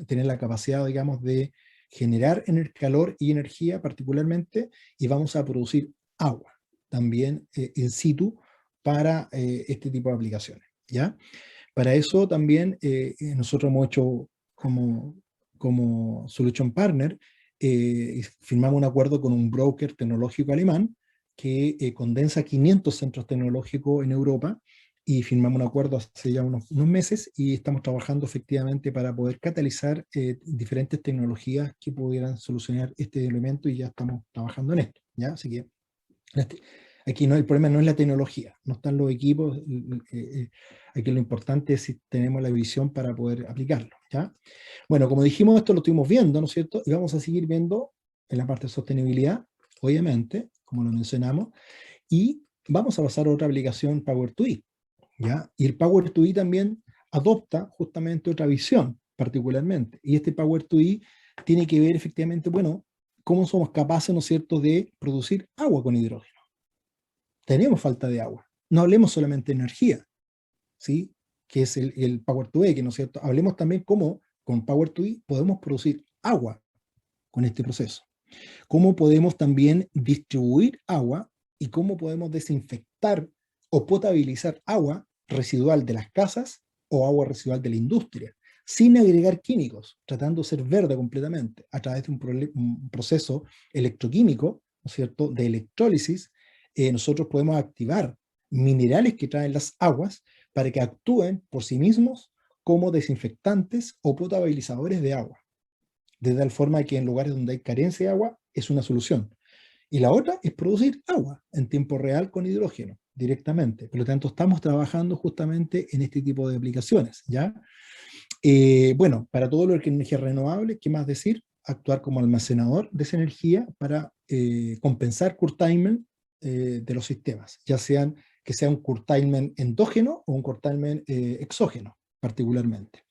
tener la capacidad, digamos, de generar calor y energía particularmente, y vamos a producir agua también in situ para este tipo de aplicaciones, ¿ya? Para eso también nosotros hemos hecho como Solution Partner, firmamos un acuerdo con un broker tecnológico alemán que condensa 500 centros tecnológicos en Europa, y firmamos un acuerdo hace ya unos meses y estamos trabajando efectivamente para poder catalizar diferentes tecnologías que pudieran solucionar este elemento, y ya estamos trabajando en esto, ¿ya? Así que aquí el problema no es la tecnología, no están los equipos, aquí lo importante es si tenemos la visión para poder aplicarlo, ¿ya? Bueno, como dijimos, esto lo estuvimos viendo, ¿no es cierto? Y vamos a seguir viendo en la parte de sostenibilidad, obviamente, como lo mencionamos, y vamos a pasar a otra aplicación, Power2E, ¿ya? Y el Power2E también adopta justamente otra visión, particularmente, y este Power2E tiene que ver efectivamente, bueno, cómo somos capaces, ¿no es cierto?, de producir agua con hidrógeno. Tenemos falta de agua. No hablemos solamente de energía, ¿sí? Que es el Power2E, que, ¿no es cierto? Hablemos también cómo con Power2E podemos producir agua con este proceso. Cómo podemos también distribuir agua y cómo podemos desinfectar o potabilizar agua residual de las casas o agua residual de la industria, sin agregar químicos, tratando de ser verde completamente, a través de un proceso electroquímico, ¿no es cierto?, de electrólisis. Nosotros podemos activar minerales que traen las aguas para que actúen por sí mismos como desinfectantes o potabilizadores de agua, de tal forma que en lugares donde hay carencia de agua es una solución. Y la otra es producir agua en tiempo real con hidrógeno directamente. Por lo tanto, estamos trabajando justamente en este tipo de aplicaciones, ¿ya? Bueno, para todo lo que es energía renovable, ¿qué más decir? Actuar como almacenador de esa energía para compensar curtailment de los sistemas, ya sean que sea un curtailment endógeno o un curtailment exógeno, particularmente.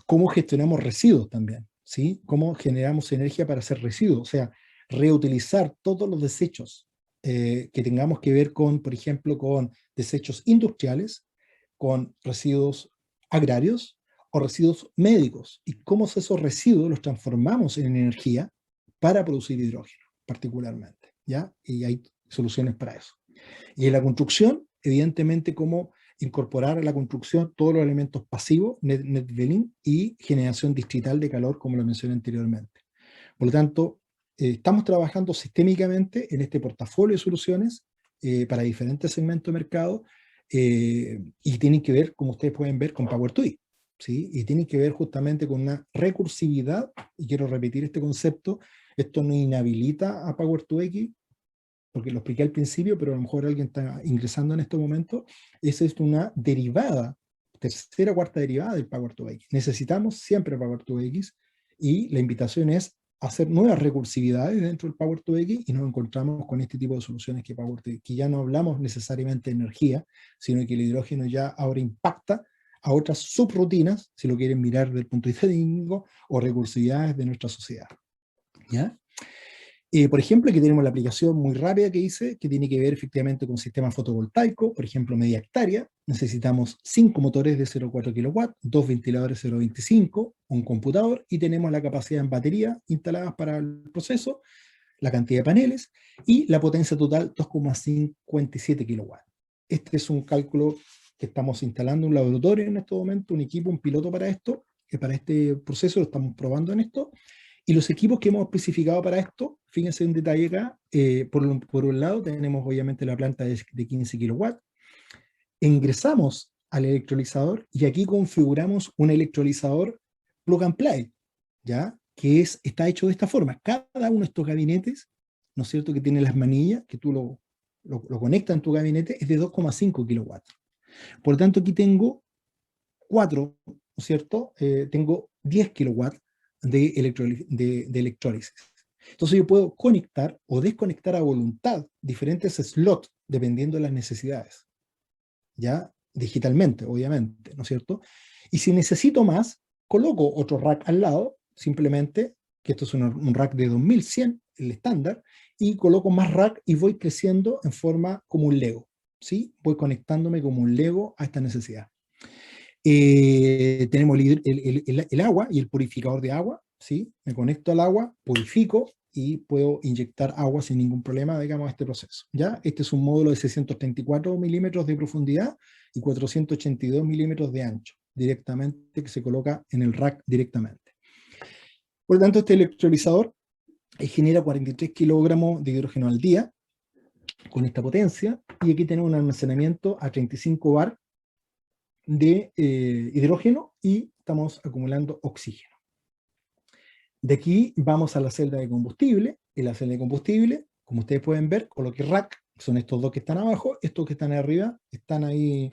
¿Cómo gestionamos residuos también? ¿Sí? ¿Cómo generamos energía para hacer residuos? O sea, reutilizar todos los desechos que tengamos que ver con, por ejemplo, con desechos industriales, con residuos agrarios o residuos médicos. Y cómo esos residuos los transformamos en energía para producir hidrógeno, particularmente, ¿ya? Y hay soluciones para eso. Y en la construcción, evidentemente, cómo incorporar a la construcción todos los elementos pasivos, net metering y generación distrital de calor, como lo mencioné anteriormente. Por lo tanto, estamos trabajando sistémicamente en este portafolio de soluciones para diferentes segmentos de mercado y tienen que ver, como ustedes pueden ver, con Power2E, ¿sí? Y tienen que ver justamente con una recursividad, y quiero repetir este concepto, esto no inhabilita a Power2X, porque lo expliqué al principio, pero a lo mejor alguien está ingresando en este momento, esa es una derivada, tercera o cuarta derivada del Power2X. Necesitamos siempre Power2X y la invitación es hacer nuevas recursividades dentro del Power2X y nos encontramos con este tipo de soluciones que Power2X, que ya no hablamos necesariamente de energía, sino que el hidrógeno ya ahora impacta a otras subrutinas, si lo quieren mirar desde el punto de vista técnico, o recursividades de nuestra sociedad. ¿Ya? Por ejemplo, aquí tenemos la aplicación muy rápida que hice, que tiene que ver efectivamente con sistemas fotovoltaicos, por ejemplo, media hectárea. Necesitamos 5 motores de 0,4 kW, 2 ventiladores 0,25, un computador, y tenemos la capacidad en batería instaladas para el proceso, la cantidad de paneles, y la potencia total 2,57 kW. Este es un cálculo que estamos instalando en un laboratorio en este momento, un equipo, un piloto para esto, que para este proceso lo estamos probando en esto. Y los equipos que hemos especificado para esto, fíjense un detalle acá, por un lado tenemos obviamente la planta de 15 kW, ingresamos al electrolizador y aquí configuramos un electrolizador plug and play, ¿ya? Que está hecho de esta forma. Cada uno de estos gabinetes, ¿no es cierto?, que tiene las manillas, que tú lo conectas en tu gabinete, es de 2,5 kW. Por lo tanto, aquí tengo 4, ¿no es cierto? Tengo 10 kW de electrólisis. Entonces yo puedo conectar o desconectar a voluntad diferentes slots dependiendo de las necesidades, ya digitalmente, obviamente, ¿no es cierto? Y si necesito más, coloco otro rack al lado, simplemente, que esto es un rack de 2100, el estándar, y coloco más rack y voy creciendo en forma como un Lego, ¿sí? Voy conectándome como un Lego a esta necesidad. Tenemos el agua y el purificador de agua, ¿sí? Me conecto al agua, purifico y puedo inyectar agua sin ningún problema, digamos, a este proceso, ¿ya? Este es un módulo de 634 milímetros de profundidad y 482 milímetros de ancho, directamente, que se coloca en el rack directamente. Por lo tanto, este electrolizador genera 43 kilogramos de hidrógeno al día, con esta potencia, y aquí tenemos un almacenamiento a 35 bar de hidrógeno y estamos acumulando oxígeno. De aquí vamos a la celda de combustible. En la celda de combustible, como ustedes pueden ver, coloqué rack, son estos dos que están abajo, estos que están arriba están ahí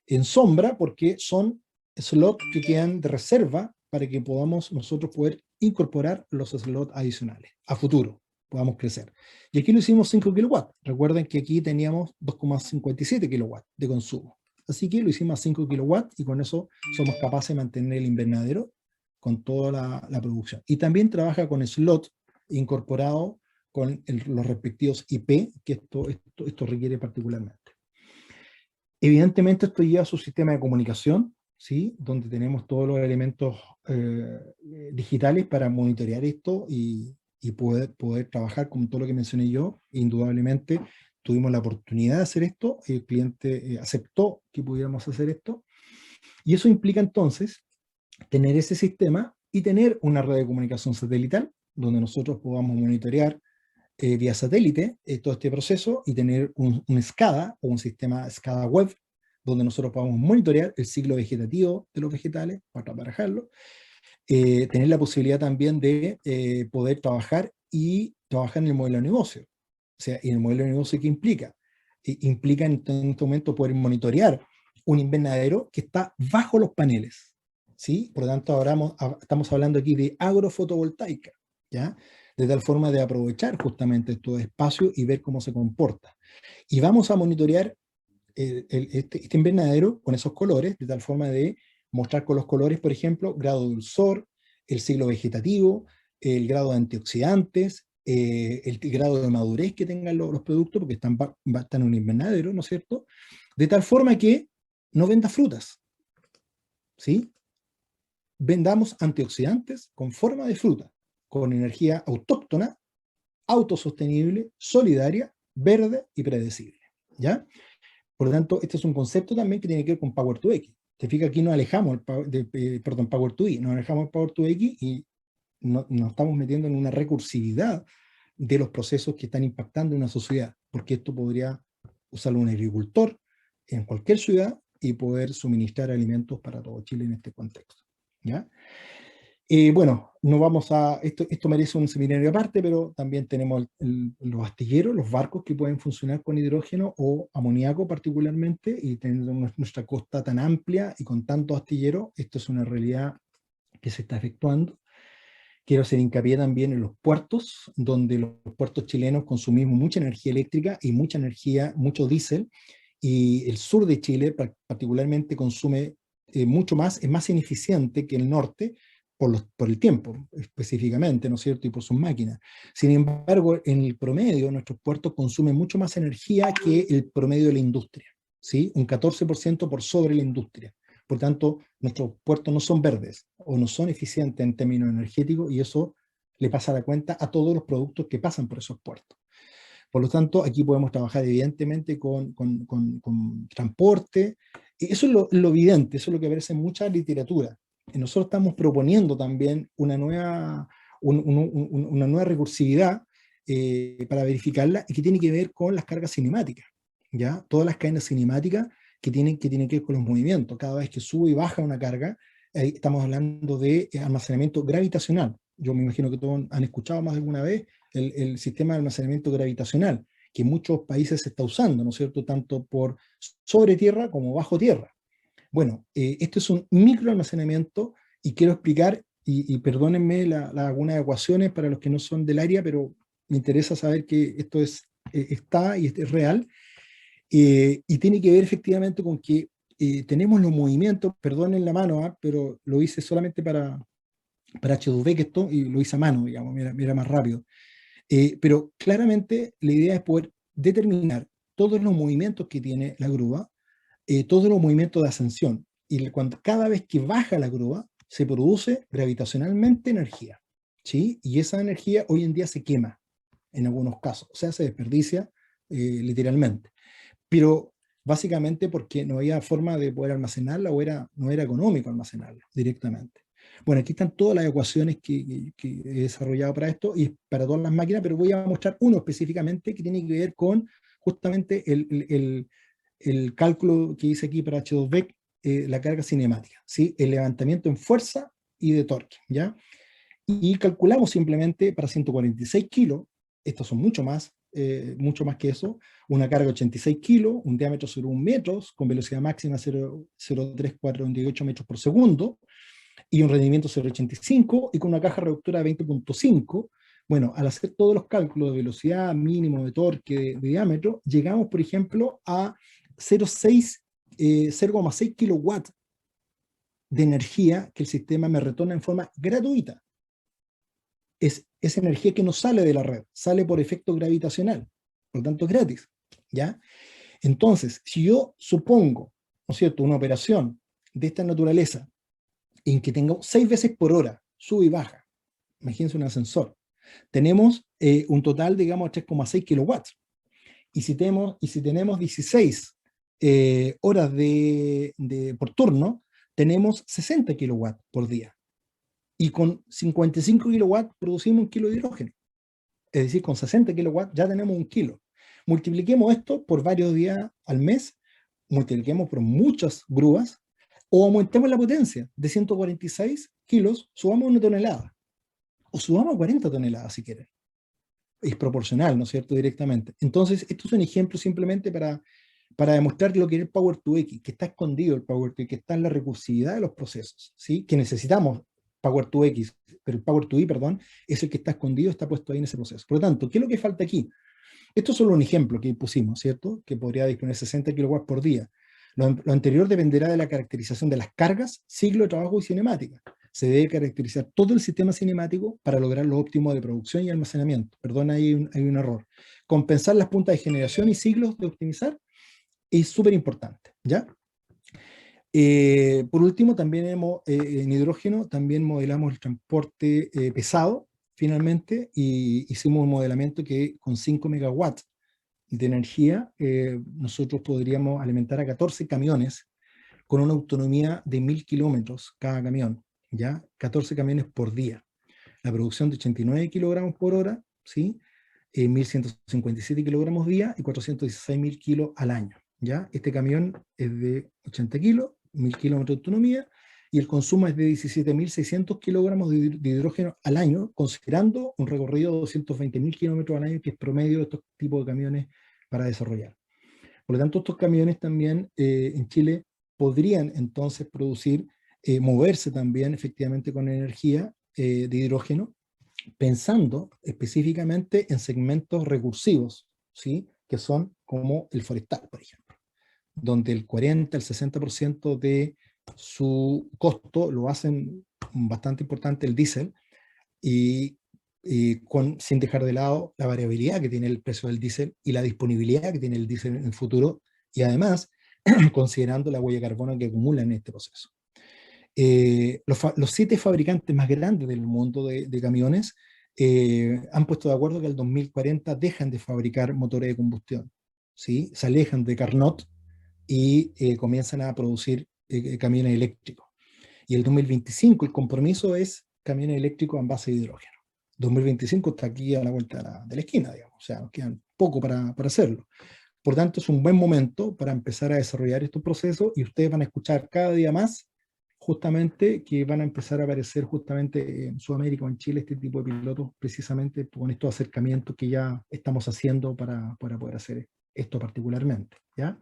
en sombra porque son slots que quedan de reserva para que podamos nosotros poder incorporar los slots adicionales a futuro, podamos crecer. Y aquí lo hicimos 5 kW. Recuerden que aquí teníamos 2,57 kW de consumo. Así que lo hicimos a 5 kW y con eso somos capaces de mantener el invernadero con toda la producción. Y también trabaja con slot incorporado con los respectivos IP que esto requiere particularmente. Evidentemente esto lleva a su sistema de comunicación, ¿sí? Donde tenemos todos los elementos digitales para monitorear esto y poder trabajar con todo lo que mencioné yo. Indudablemente tuvimos la oportunidad de hacer esto, el cliente aceptó que pudiéramos hacer esto, y eso implica entonces tener ese sistema y tener una red de comunicación satelital donde nosotros podamos monitorear vía satélite todo este proceso y tener un SCADA o un sistema SCADA web donde nosotros podamos monitorear el ciclo vegetativo de los vegetales para barajarlo, tener la posibilidad también de poder trabajar en el modelo de negocio. O sea, ¿y el modelo de negocio qué implica? Implica en este momento poder monitorear un invernadero que está bajo los paneles, ¿sí? Por lo tanto, ahora estamos hablando aquí de agrofotovoltaica, ¿ya? De tal forma de aprovechar justamente estos espacios y ver cómo se comporta. Y vamos a monitorear este invernadero con esos colores, de tal forma de mostrar con los colores, por ejemplo, grado de dulzor, el ciclo vegetativo, el grado de antioxidantes, el grado de madurez que tengan los productos, porque están en un invernadero, ¿no es cierto? De tal forma que no venda frutas, ¿sí? Vendamos antioxidantes con forma de fruta, con energía autóctona, autosostenible, solidaria, verde y predecible, ¿ya? Por lo tanto, este es un concepto también que tiene que ver con Power to X. Te fijas, aquí nos alejamos, Power to Y, nos alejamos del Power to X y nos estamos metiendo en una recursividad de los procesos que están impactando en una sociedad, porque esto podría usarlo un agricultor en cualquier ciudad y poder suministrar alimentos para todo Chile en este contexto, ¿ya? Bueno, no vamos a, esto merece un seminario aparte, pero también tenemos los astilleros, los barcos que pueden funcionar con hidrógeno o amoníaco particularmente, y teniendo nuestra costa tan amplia y con tantos astilleros, esto es una realidad que se está efectuando. Quiero hacer hincapié también en los puertos, donde los puertos chilenos consumimos mucha energía eléctrica y mucha energía, mucho diésel, y el sur de Chile particularmente consume mucho más, es más ineficiente que el norte, por el tiempo específicamente, ¿no es cierto? Y por sus máquinas. Sin embargo, en el promedio, nuestros puertos consumen mucho más energía que el promedio de la industria, ¿sí? Un 14% por sobre la industria. Por tanto, nuestros puertos no son verdes o no son eficientes en términos energéticos, y eso le pasa la cuenta a todos los productos que pasan por esos puertos. Por lo tanto, aquí podemos trabajar evidentemente con transporte. Y eso es lo evidente, eso es lo que aparece en mucha literatura. Y nosotros estamos proponiendo también una nueva recursividad para verificarla, y que tiene que ver con las cargas cinemáticas, ¿ya? Todas las cadenas cinemáticas que tienen que ver con los movimientos. Cada vez que sube y baja una carga, estamos hablando de almacenamiento gravitacional. Yo me imagino que todos han escuchado más de alguna vez el sistema de almacenamiento gravitacional, que en muchos países se está usando, ¿no es cierto?, tanto por sobre tierra como bajo tierra. Bueno, esto es un microalmacenamiento, y quiero explicar, y perdónenme algunas ecuaciones para los que no son del área, pero me interesa saber que esto está y es real, y tiene que ver efectivamente con que tenemos los movimientos, perdonen la mano, pero lo hice solamente para H2V, que esto, y lo hice a mano, digamos, mira más rápido. Pero claramente la idea es poder determinar todos los movimientos que tiene la grúa, todos los movimientos de ascensión, y cada vez que baja la grúa se produce gravitacionalmente energía, ¿sí? Y esa energía hoy en día se quema en algunos casos, o sea, se desperdicia literalmente, pero básicamente porque no había forma de poder almacenarla, o no era económico almacenarla directamente. Bueno, aquí están todas las ecuaciones que he desarrollado para esto y para todas las máquinas, pero voy a mostrar uno específicamente que tiene que ver con justamente el cálculo que hice aquí para H2V, la carga cinemática, ¿sí? El levantamiento en fuerza y de torque, ¿ya? Y calculamos simplemente para 146 kilos, estos son mucho más que eso, una carga de 86 kilos, un diámetro sobre 1 metro, con velocidad máxima 0,03428 metros por segundo, y un rendimiento 0,85, y con una caja reductora de 20,5. Bueno, al hacer todos los cálculos de velocidad, mínimo, de torque, de diámetro, llegamos, por ejemplo, a 0,6 kilowatts de energía que el sistema me retorna en forma gratuita. Es energía que no sale de la red, sale por efecto gravitacional, por lo tanto es gratis, ¿ya? Entonces, si yo supongo, ¿no es cierto?, una operación de esta naturaleza, en que tenga 6 veces por hora, sube y baja, imagínense un ascensor, tenemos un total, digamos, de 3,6 kilowatts. Y si tenemos 16 horas por turno, tenemos 60 kilowatts por día. Y con 55 kilowatts producimos 1 kilo de hidrógeno. Es decir, con 60 kilowatts ya tenemos 1 kilo. Multipliquemos esto por varios días al mes, multipliquemos por muchas grúas, o aumentemos la potencia de 146 kilos, subamos 1 tonelada, o subamos 40 toneladas si quieren. Es proporcional, ¿no es cierto?, directamente. Entonces, esto es un ejemplo simplemente para demostrar lo que es el Power to X, que está escondido el Power to X, que está en la recursividad de los procesos, ¿sí? Que necesitamos Power to X, pero el Power to Y, perdón, es el que está escondido, está puesto ahí en ese proceso. Por lo tanto, ¿qué es lo que falta aquí? Esto es solo un ejemplo que pusimos, ¿cierto? Que podría disponer 60 kilowatts por día. Lo anterior dependerá de la caracterización de las cargas, ciclo de trabajo y cinemática. Se debe caracterizar todo el sistema cinemático para lograr lo óptimo de producción y almacenamiento. Perdón, hay un error. Compensar las puntas de generación y ciclos de optimizar es súper importante, ¿ya? Por último, también en hidrógeno, también modelamos el transporte pesado, finalmente, y hicimos un modelamiento que con 5 megawatts de energía, nosotros podríamos alimentar a 14 camiones con una autonomía de 1000 kilómetros cada camión, ¿ya? 14 camiones por día. La producción de 89 kilogramos por hora, ¿sí? 1157 kilogramos día y 416.000 kilos al año, ¿ya? Este camión es de 80 kilos, 1000 kilómetros de autonomía, y el consumo es de 17.600 kilogramos de hidrógeno al año, considerando un recorrido de 220.000 kilómetros al año, que es promedio de estos tipos de camiones para desarrollar. Por lo tanto, estos camiones también en Chile podrían entonces producir, moverse también efectivamente con energía de hidrógeno, pensando específicamente en segmentos recursivos, ¿sí? Que son como el forestal, por ejemplo, donde el 40, el 60% de su costo lo hacen bastante importante el diésel, y sin dejar de lado la variabilidad que tiene el precio del diésel y la disponibilidad que tiene el diésel en el futuro, y además considerando la huella de carbono que acumula en este proceso. Los 7 fabricantes más grandes del mundo de camiones han puesto de acuerdo que al 2040 dejan de fabricar motores de combustión, ¿sí? Se alejan de Carnot y comienzan a producir camiones eléctricos. Y el 2025 el compromiso es camiones eléctricos en base de hidrógeno. 2025 está aquí a la vuelta de la esquina, digamos, o sea, nos quedan poco para hacerlo. Por tanto, es un buen momento para empezar a desarrollar estos procesos, y ustedes van a escuchar cada día más justamente que van a empezar a aparecer justamente en Sudamérica o en Chile este tipo de pilotos, precisamente con estos acercamientos que ya estamos haciendo para poder hacer esto particularmente, ¿ya?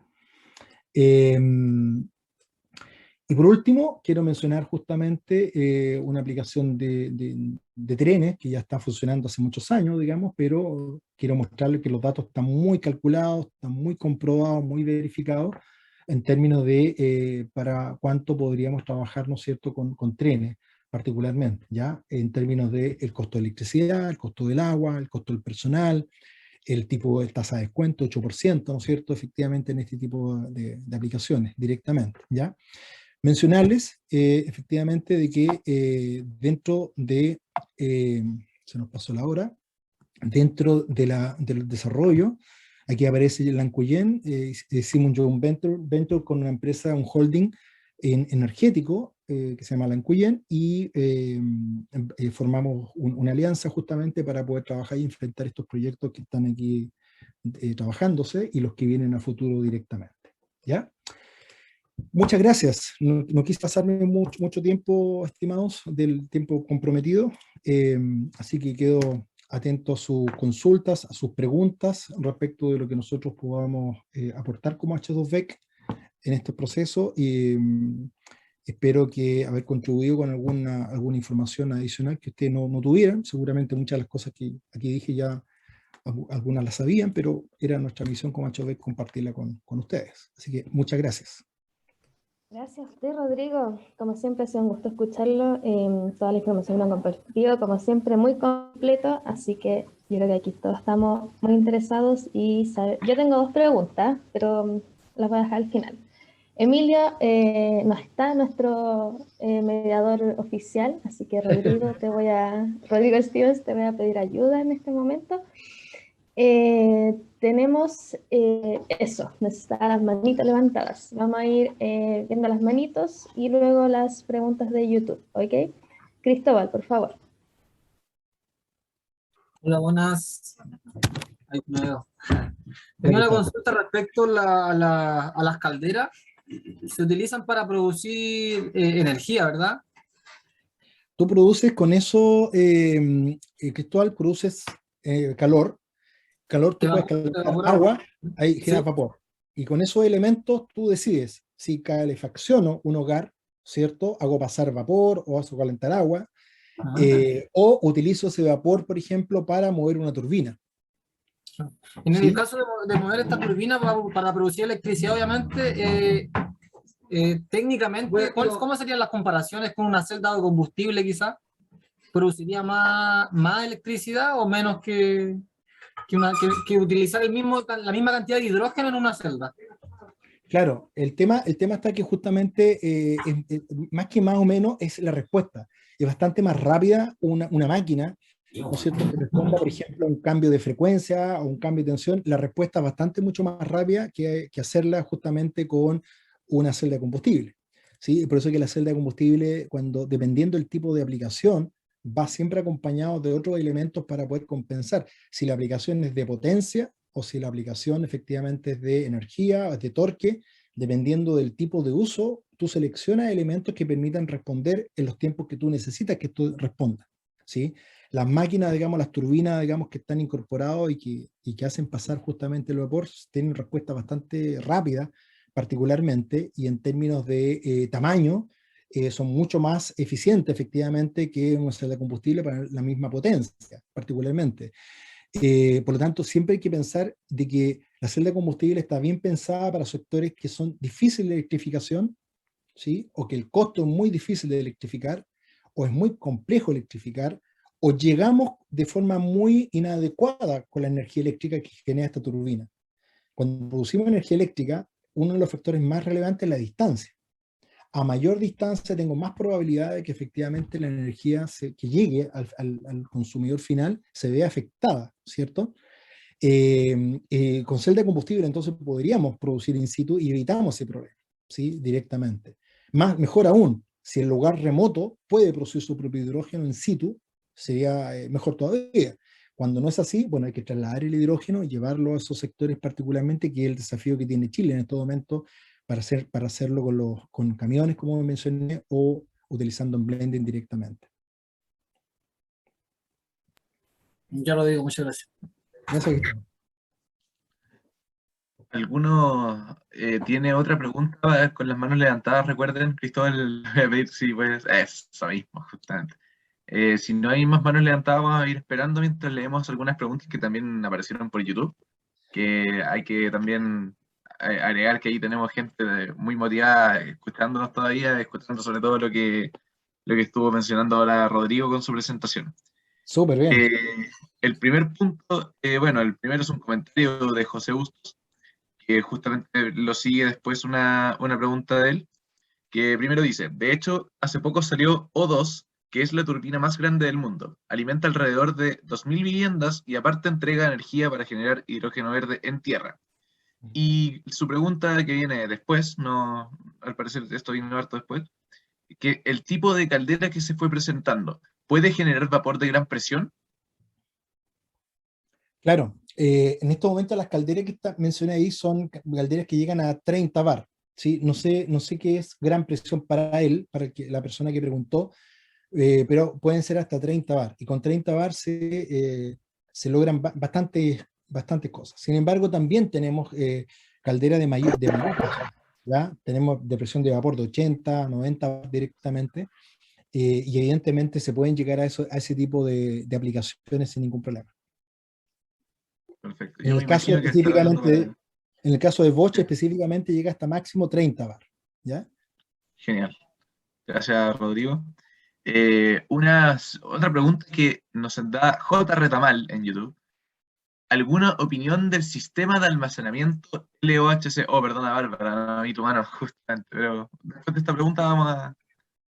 Y por último, quiero mencionar justamente una aplicación de trenes que ya está funcionando hace muchos años, digamos, pero quiero mostrarles que los datos están muy calculados, están muy comprobados, muy verificados, en términos de para cuánto podríamos trabajar, ¿no es cierto?, con trenes, particularmente, ¿ya? En términos del costo de electricidad, el costo del agua, el costo del personal, el tipo de tasa de descuento, 8%, ¿no es cierto?, efectivamente en este tipo de aplicaciones, directamente, ¿ya? Mencionarles efectivamente de que dentro de, se nos pasó la hora, dentro del desarrollo, aquí aparece Lancuyen, hicimos un joint venture con una empresa, un holding energético que se llama Lancuyen, y formamos una alianza justamente para poder trabajar y enfrentar estos proyectos que están aquí trabajándose y los que vienen a futuro directamente, ¿ya? Muchas gracias. No quise pasarme mucho tiempo, estimados, del tiempo comprometido, así que quedo atento a sus consultas, a sus preguntas respecto de lo que nosotros podamos aportar como H2VEC en este proceso, y espero que haber contribuido con alguna información adicional que ustedes no tuvieran. Seguramente muchas de las cosas que aquí dije ya algunas las sabían, pero era nuestra misión como H2VEC compartirla con ustedes. Así que muchas gracias. Gracias a usted, Rodrigo. Como siempre, ha sido un gusto escucharlo. Toda la información que nos han compartido, como siempre, muy completo. Así que yo creo que aquí todos estamos muy interesados. Yo tengo 2 preguntas, pero las voy a dejar al final. Emilio no está nuestro mediador oficial, así que Rodrigo, Rodrigo Stevens, te voy a pedir ayuda en este momento. Tenemos eso, necesitas las manitos levantadas. Vamos a ir viendo las manitos y luego las preguntas de YouTube, ¿ok? Cristóbal, por favor. Hola, buenas. Ahí me veo. Tengo una consulta respecto a las calderas. Se utilizan para producir energía, ¿verdad? Tú produces con eso, Cristóbal, produces calor. Calor, tú puedes calentar agua, ahí generas vapor. Y con esos elementos tú decides si calefacciono un hogar, ¿cierto? Hago pasar vapor o hago calentar agua, o utilizo ese vapor, por ejemplo, para mover una turbina. En el caso de mover esta turbina para producir electricidad, obviamente, técnicamente, ¿cómo serían las comparaciones con una celda de combustible quizá? ¿Produciría más electricidad o menos que utilizar la misma cantidad de hidrógeno en una celda? Claro, el tema está que justamente, más que más o menos, es la respuesta. Es bastante más rápida una máquina, ¿no es cierto?, que responda, por ejemplo, a un cambio de frecuencia o un cambio de tensión. La respuesta es bastante mucho más rápida que hacerla justamente con una celda de combustible, ¿sí? Por eso que la celda de combustible, dependiendo del tipo de aplicación, va siempre acompañado de otros elementos para poder compensar. Si la aplicación es de potencia o si la aplicación efectivamente es de energía, es de torque, dependiendo del tipo de uso, tú seleccionas elementos que permitan responder en los tiempos que tú necesitas que esto responda, ¿sí? Las máquinas, digamos, las turbinas, digamos, que están incorporadas y que hacen pasar justamente el vapor, tienen respuesta bastante rápida, particularmente, y en términos de tamaño, son mucho más eficientes, efectivamente, que una celda de combustible para la misma potencia, particularmente. Por lo tanto, siempre hay que pensar de que la celda de combustible está bien pensada para sectores que son difíciles de electrificación, ¿sí? O que el costo es muy difícil de electrificar, o es muy complejo electrificar, o llegamos de forma muy inadecuada con la energía eléctrica que genera esta turbina. Cuando producimos energía eléctrica, uno de los factores más relevantes es la distancia. A mayor distancia tengo más probabilidad de que efectivamente la energía que llegue al consumidor final se vea afectada, ¿cierto? Con celda de combustible entonces podríamos producir in situ y evitamos ese problema, ¿sí? Directamente. Mejor aún, si el lugar remoto puede producir su propio hidrógeno in situ, sería mejor todavía. Cuando no es así, bueno, hay que trasladar el hidrógeno y llevarlo a esos sectores particularmente, que es el desafío que tiene Chile en este momento para hacerlo con camiones, como mencioné, o utilizando en blending directamente. Ya lo digo, muchas gracias. Gracias. ¿Alguno tiene otra pregunta con las manos levantadas? Recuerden, Cristóbal, voy a pedir si puedes. Eso mismo, justamente. Si no hay más manos levantadas, vamos a ir esperando mientras leemos algunas preguntas que también aparecieron por YouTube. Que hay que también agregar que ahí tenemos gente muy motivada, escuchándonos todavía, escuchando sobre todo lo que estuvo mencionando ahora Rodrigo con su presentación. Súper bien. El primer punto, bueno, el primero es un comentario de José Bustos, que justamente lo sigue después una pregunta de él, que primero dice, de hecho, hace poco salió O2, que es la turbina más grande del mundo. Alimenta alrededor de 2.000 viviendas y aparte entrega energía para generar hidrógeno verde en tierra. Y su pregunta que viene después, no, al parecer esto vino harto después, que el tipo de caldera que se fue presentando, ¿puede generar vapor de gran presión? Claro, en estos momentos las calderas que mencioné ahí son calderas que llegan a 30 bar, ¿sí? No sé qué es gran presión para él, la persona que preguntó, pero pueden ser hasta 30 bar, y con 30 bar se logran bastantes cosas. Sin embargo, también tenemos calderas de mayor presión, ¿ya? Tenemos de presión de vapor de 80, 90 bar directamente, y evidentemente se pueden llegar a ese tipo de aplicaciones sin ningún problema. Perfecto. En el caso específicamente, en el caso de Bosch específicamente llega hasta máximo 30 bar, ¿ya? Genial. Gracias, Rodrigo. Otra pregunta que nos da J. Retamal en YouTube, ¿alguna opinión del sistema de almacenamiento LOHC? Oh, perdona, Bárbara, no vi tu mano justamente, pero después de esta pregunta vamos a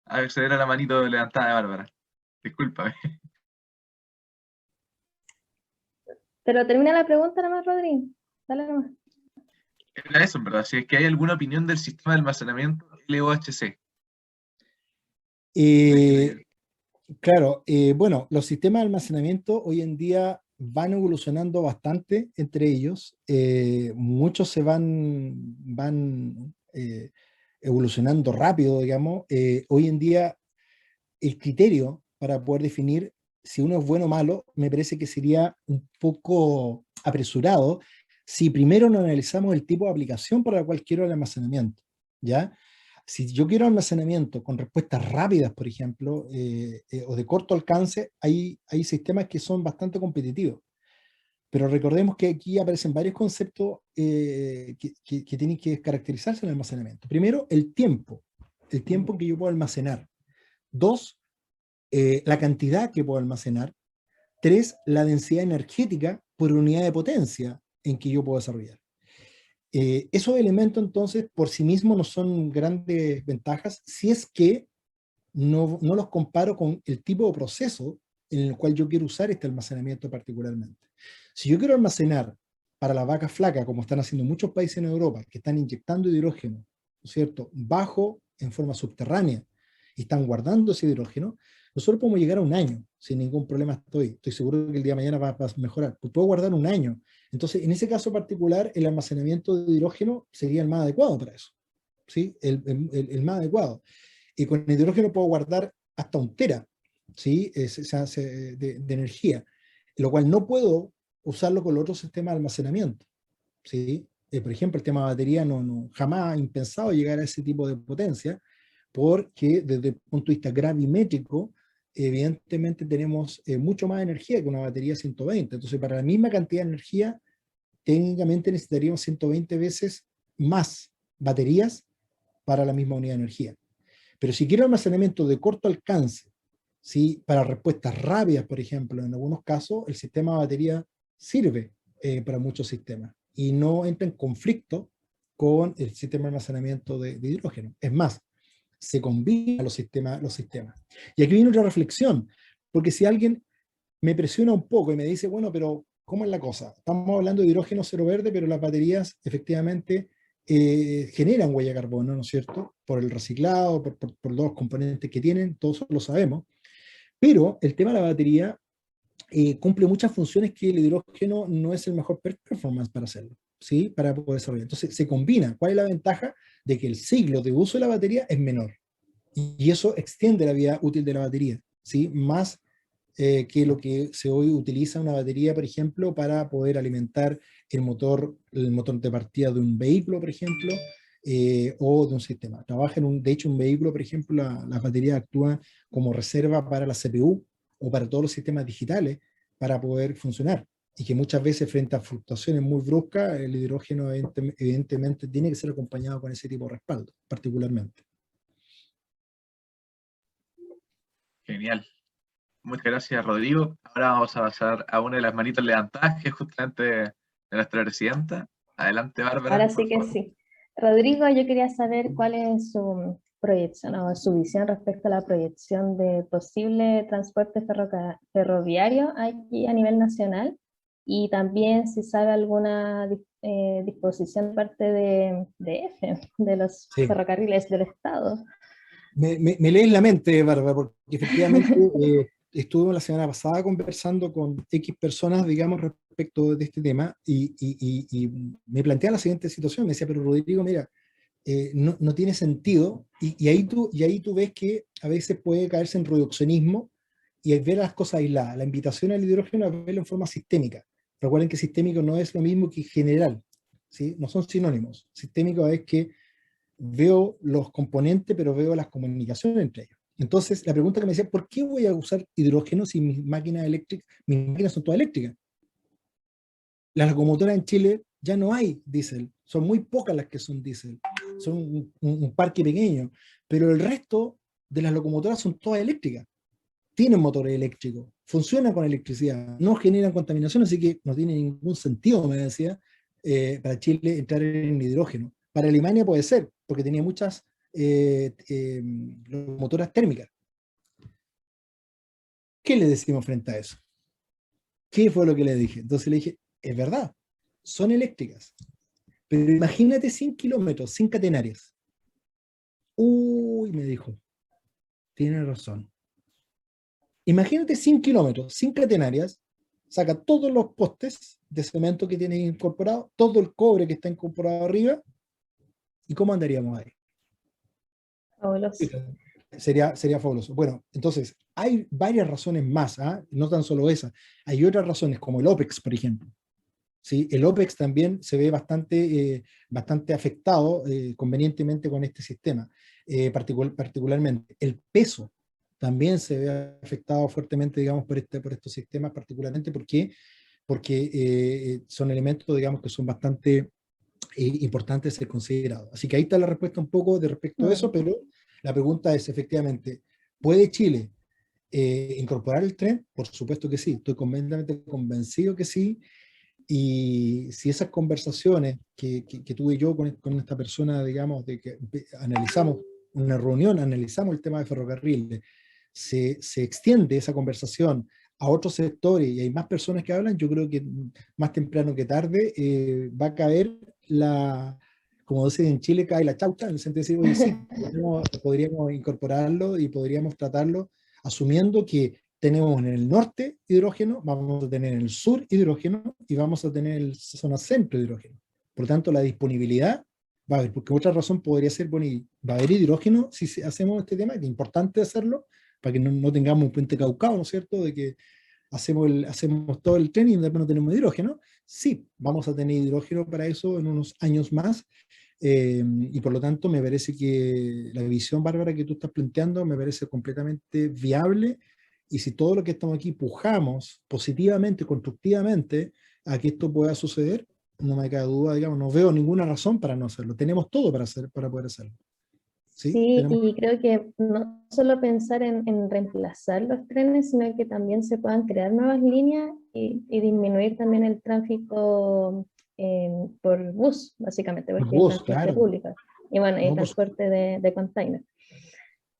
acceder a la manito levantada de Bárbara. Discúlpame. Pero termina la pregunta nomás, Rodrigo. Dale nomás. Era eso, en verdad, si es que hay alguna opinión del sistema de almacenamiento LOHC. Claro, bueno, los sistemas de almacenamiento hoy en día van evolucionando bastante entre ellos. Muchos se van evolucionando rápido, digamos. Hoy en día el criterio para poder definir si uno es bueno o malo me parece que sería un poco apresurado si primero no analizamos el tipo de aplicación para la cual quiero el almacenamiento, ¿ya? Si yo quiero almacenamiento con respuestas rápidas, por ejemplo, o de corto alcance, hay sistemas que son bastante competitivos. Pero recordemos que aquí aparecen varios conceptos que tienen que caracterizarse en el almacenamiento. Primero, el tiempo que yo puedo almacenar. Dos, la cantidad que puedo almacenar. Tres, la densidad energética por unidad de potencia en que yo puedo desarrollar. Esos elementos entonces por sí mismos no son grandes ventajas si es que no los comparo con el tipo de proceso en el cual yo quiero usar este almacenamiento particularmente. Si yo quiero almacenar para la vaca flaca, como están haciendo muchos países en Europa, que están inyectando hidrógeno, ¿no es cierto?, bajo, en forma subterránea, y están guardando ese hidrógeno, nosotros podemos llegar a un año sin ningún problema. Estoy seguro que el día de mañana va a mejorar. Pues puedo guardar un año. Entonces, en ese caso particular, el almacenamiento de hidrógeno sería el más adecuado para eso, ¿sí? El más adecuado. Y con el hidrógeno puedo guardar hasta 1 tera, ¿sí? De energía, lo cual no puedo usarlo con los otros sistemas de almacenamiento, ¿sí? Por ejemplo, el tema de batería jamás impensado llegar a ese tipo de potencia, porque desde el punto de vista gravimétrico, evidentemente tenemos mucho más energía que una batería 120. Entonces, para la misma cantidad de energía, técnicamente necesitaríamos 120 veces más baterías para la misma unidad de energía. Pero si quiero almacenamiento de corto alcance, ¿sí?, para respuestas rápidas, por ejemplo, en algunos casos, el sistema de batería sirve para muchos sistemas y no entra en conflicto con el sistema de almacenamiento de hidrógeno. Es más, se combinan los sistemas. Y aquí viene otra reflexión, porque si alguien me presiona un poco y me dice, bueno, pero ¿cómo es la cosa? Estamos hablando de hidrógeno cero verde, pero las baterías efectivamente generan huella de carbono, ¿no es cierto? Por el reciclado, por los componentes que tienen, todos lo sabemos. Pero el tema de la batería cumple muchas funciones que el hidrógeno no es el mejor performance para hacerlo, ¿sí? Para poder desarrollar. Entonces se combina. ¿Cuál es la ventaja? De que el ciclo de uso de la batería es menor. Y eso extiende la vida útil de la batería, ¿sí? Más que lo que se hoy utiliza una batería, por ejemplo, para poder alimentar el motor de partida de un vehículo, por ejemplo, o de un sistema. De hecho, un vehículo, por ejemplo, las baterías actúan como reserva para la CPU o para todos los sistemas digitales para poder funcionar. Y que muchas veces frente a fluctuaciones muy bruscas, el hidrógeno evidentemente tiene que ser acompañado con ese tipo de respaldo, particularmente. Genial. Muchas gracias, Rodrigo. Ahora vamos a pasar a una de las manitas levantadas, que es justamente de nuestra presidenta. Adelante, Bárbara. Ahora sí que sí. Rodrigo, yo quería saber cuál es su proyección o su visión respecto a la proyección de posible transporte ferroviario aquí a nivel nacional, y también si sabe alguna disposición de parte de EFE, de los ferrocarriles del Estado. Me lees la mente, Bárbara, porque efectivamente estuve la semana pasada conversando con X personas, digamos, respecto de este tema, y me plantea la siguiente situación. Me decía, pero Rodrigo, mira, no tiene sentido, y ahí tú ves que a veces puede caerse en reduccionismo y ver las cosas aisladas. La invitación al hidrógeno a verlo en forma sistémica. Recuerden que sistémico no es lo mismo que general, ¿sí? No son sinónimos. Sistémico es que veo los componentes, pero veo las comunicaciones entre ellos. Entonces, la pregunta que me decía, ¿por qué voy a usar hidrógeno si mis máquinas son todas eléctricas? Las locomotoras en Chile ya no hay diésel, son muy pocas las que son diésel, son un parque pequeño, pero el resto de las locomotoras son todas eléctricas. tienen motores eléctricos, funcionan con electricidad, no generan contaminación, así que no tiene ningún sentido, me decía, para Chile entrar en hidrógeno. Para Alemania puede ser, porque tenía muchas locomotoras térmicas. ¿Qué le decimos frente a eso? ¿Qué fue lo que le dije? Entonces le dije, es verdad, son eléctricas, pero imagínate 100 kilómetros, sin catenarias. Uy, me dijo, tiene razón. Imagínate 100 kilómetros, sin catenarias, saca todos los postes de cemento que tiene incorporado, todo el cobre que está incorporado arriba, ¿y cómo andaríamos ahí? Fabuloso. Sería fabuloso. Bueno, entonces, hay varias razones más, no tan solo esa. Hay otras razones, como el OPEX, por ejemplo. ¿Sí? El OPEX también se ve bastante afectado convenientemente con este sistema. Particularmente, el peso también se ve afectado fuertemente, digamos, por estos sistemas, particularmente porque son elementos, digamos, que son bastante importantes de ser considerados. Así que ahí está la respuesta un poco de respecto a eso, pero la pregunta es, efectivamente, ¿puede Chile incorporar el tren? Por supuesto que sí, estoy completamente convencido que sí, y si esas conversaciones que tuve yo con esta persona, digamos, de que analizamos una reunión, analizamos el tema de ferrocarriles, se extiende esa conversación a otros sectores y hay más personas que hablan, yo creo que más temprano que tarde va a caer como dicen en Chile, cae la chauta, en el sentido de decir, oye, sí, podríamos incorporarlo y podríamos tratarlo, asumiendo que tenemos en el norte hidrógeno, vamos a tener en el sur hidrógeno y vamos a tener en la zona centro hidrógeno. Por lo tanto, la disponibilidad va a haber, porque otra razón podría ser, bueno, y va a haber hidrógeno si hacemos este tema, que es importante hacerlo, para que no tengamos un puente Caucao, ¿no es cierto?, de que hacemos todo el tren y después no tenemos hidrógeno. Sí, vamos a tener hidrógeno para eso en unos años más, y por lo tanto me parece que la visión, Bárbara, que tú estás planteando me parece completamente viable, y si todo lo que estamos aquí pujamos positivamente, constructivamente, a que esto pueda suceder, no me cabe duda, digamos, no veo ninguna razón para no hacerlo. Tenemos todo para poder hacerlo. Sí, y creo que no solo pensar en reemplazar los trenes, sino que también se puedan crear nuevas líneas y disminuir también el tráfico por bus, básicamente, porque es transporte público. Y bueno, y transporte de container.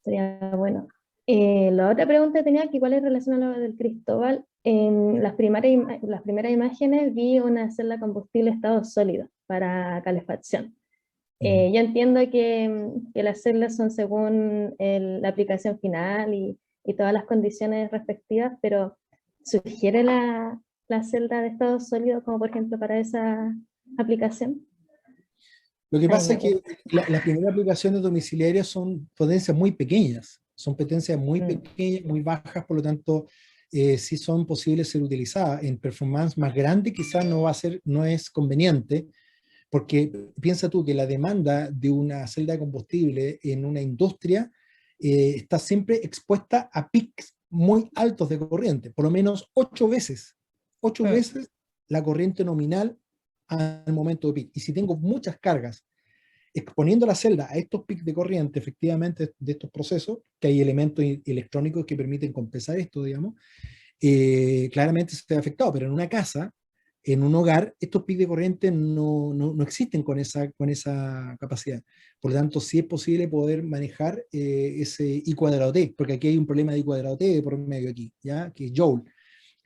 Sería bueno. La otra pregunta que tenía, que igual es relacionada a lo del Cristóbal. En las primeras imágenes vi una celda combustible estado sólido para calefacción. Yo entiendo que las celdas son según la aplicación final y todas las condiciones respectivas, pero ¿sugiere la celda de estado sólido como por ejemplo para esa aplicación? Lo que pasa es que las primeras aplicaciones domiciliarias son potencias muy pequeñas, muy bajas, por lo tanto sí son posibles ser utilizadas. En performance más grande quizás no es conveniente, porque piensa tú que la demanda de una celda de combustible en una industria está siempre expuesta a picos muy altos de corriente, por lo menos 8 veces la corriente nominal al momento de pic. Y si tengo muchas cargas exponiendo la celda a estos picos de corriente, efectivamente, de estos procesos, que hay elementos electrónicos que permiten compensar esto, digamos, claramente se ve afectado, pero en una casa, en un hogar, estos picos de corriente no existen con esa capacidad. Por lo tanto, sí es posible poder manejar ese I cuadrado T, porque aquí hay un problema de I cuadrado T por medio aquí, ¿ya? Que es Joule.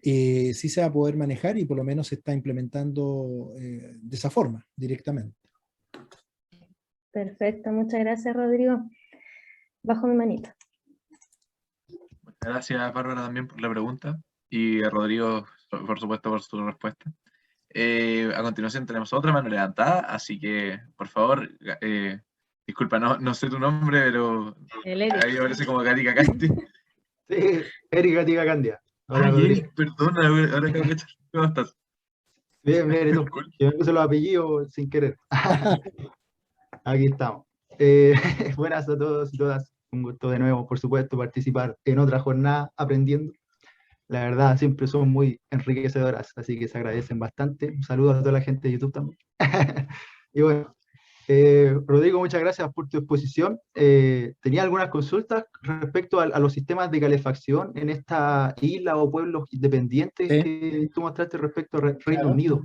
Sí se va a poder manejar y por lo menos se está implementando de esa forma, directamente. Perfecto, muchas gracias, Rodrigo. Bajo mi manito. Gracias, Bárbara, también por la pregunta, y a Rodrigo, por supuesto, por su respuesta. A continuación tenemos otra mano levantada, así que, por favor, disculpa, no sé tu nombre, pero ahí aparece como Gatica Candia. Sí, Eric Gatica Candia. Eric, perdona, ahora que ¿cómo estás? Bien, tú, que me puse los apellidos sin querer. Aquí estamos. Buenas a todos y todas. Un gusto de nuevo, por supuesto, participar en otra jornada aprendiendo. La verdad, siempre son muy enriquecedoras, así que se agradecen bastante. Un saludo a toda la gente de YouTube también. Y bueno, Rodrigo, muchas gracias por tu exposición. Tenía algunas consultas respecto a los sistemas de calefacción en esta isla o pueblos independientes Sí. que tú mostraste respecto a Reino Claro. Unido.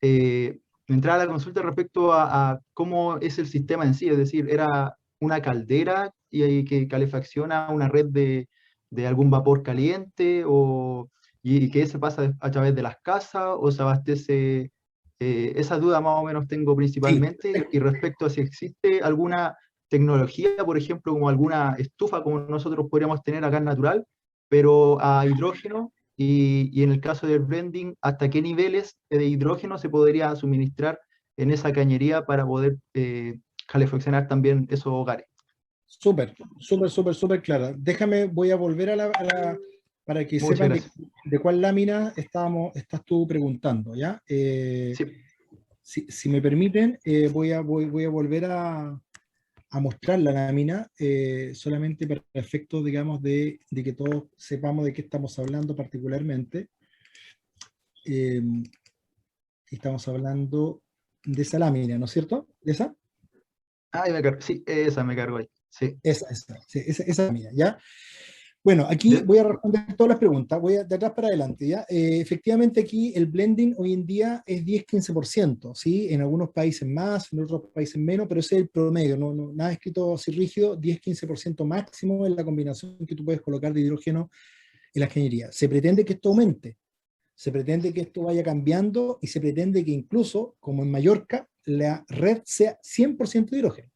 Me entraba la consulta respecto a cómo es el sistema en sí, es decir, ¿era una caldera y que calefacciona una red de algún vapor caliente y que se pasa a través de las casas o se abastece? Esa duda más o menos tengo principalmente, y respecto a si existe alguna tecnología, por ejemplo, como alguna estufa como nosotros podríamos tener acá en natural, pero a hidrógeno, y en el caso del blending, ¿hasta qué niveles de hidrógeno se podría suministrar en esa cañería para poder calefaccionar también esos hogares? Súper, súper clara. Déjame, voy a volver para que Muchas sepan gracias. de cuál lámina estás tú preguntando, ¿ya? Sí, Si me permiten, voy a volver a mostrar la lámina, solamente para efectos, digamos, de que todos sepamos de qué estamos hablando particularmente. Estamos hablando de esa lámina, ¿no es cierto? ¿De esa? sí, esa me cargo ahí. Sí. Esa lámina, ¿ya? Bueno, aquí voy a responder todas las preguntas, voy de atrás para adelante, ¿ya? Efectivamente aquí el blending hoy en día es 10-15%, ¿sí? En algunos países más, en otros países menos, pero ese es el promedio, nada escrito así rígido, 10-15% máximo en la combinación que tú puedes colocar de hidrógeno en la ingeniería. Se pretende que esto aumente, se pretende que esto vaya cambiando y se pretende que incluso, como en Mallorca, la red sea 100% de hidrógeno.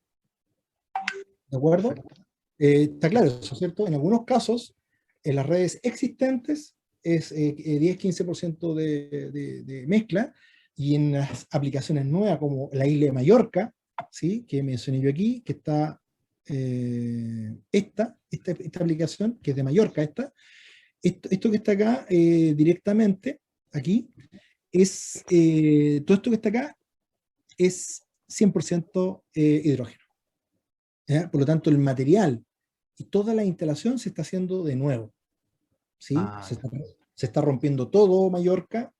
¿De acuerdo? Perfecto. Está claro eso, ¿cierto? En algunos casos, en las redes existentes es 10-15% de mezcla, y en las aplicaciones nuevas como la isla de Mallorca, ¿sí? Que mencioné yo aquí, que está esta aplicación, que es de Mallorca, esto que está acá directamente, aquí, es todo esto que está acá es 100% hidrógeno. ¿Ya? Por lo tanto, el material y toda la instalación se está haciendo de nuevo, ¿sí? Se está rompiendo todo Mallorca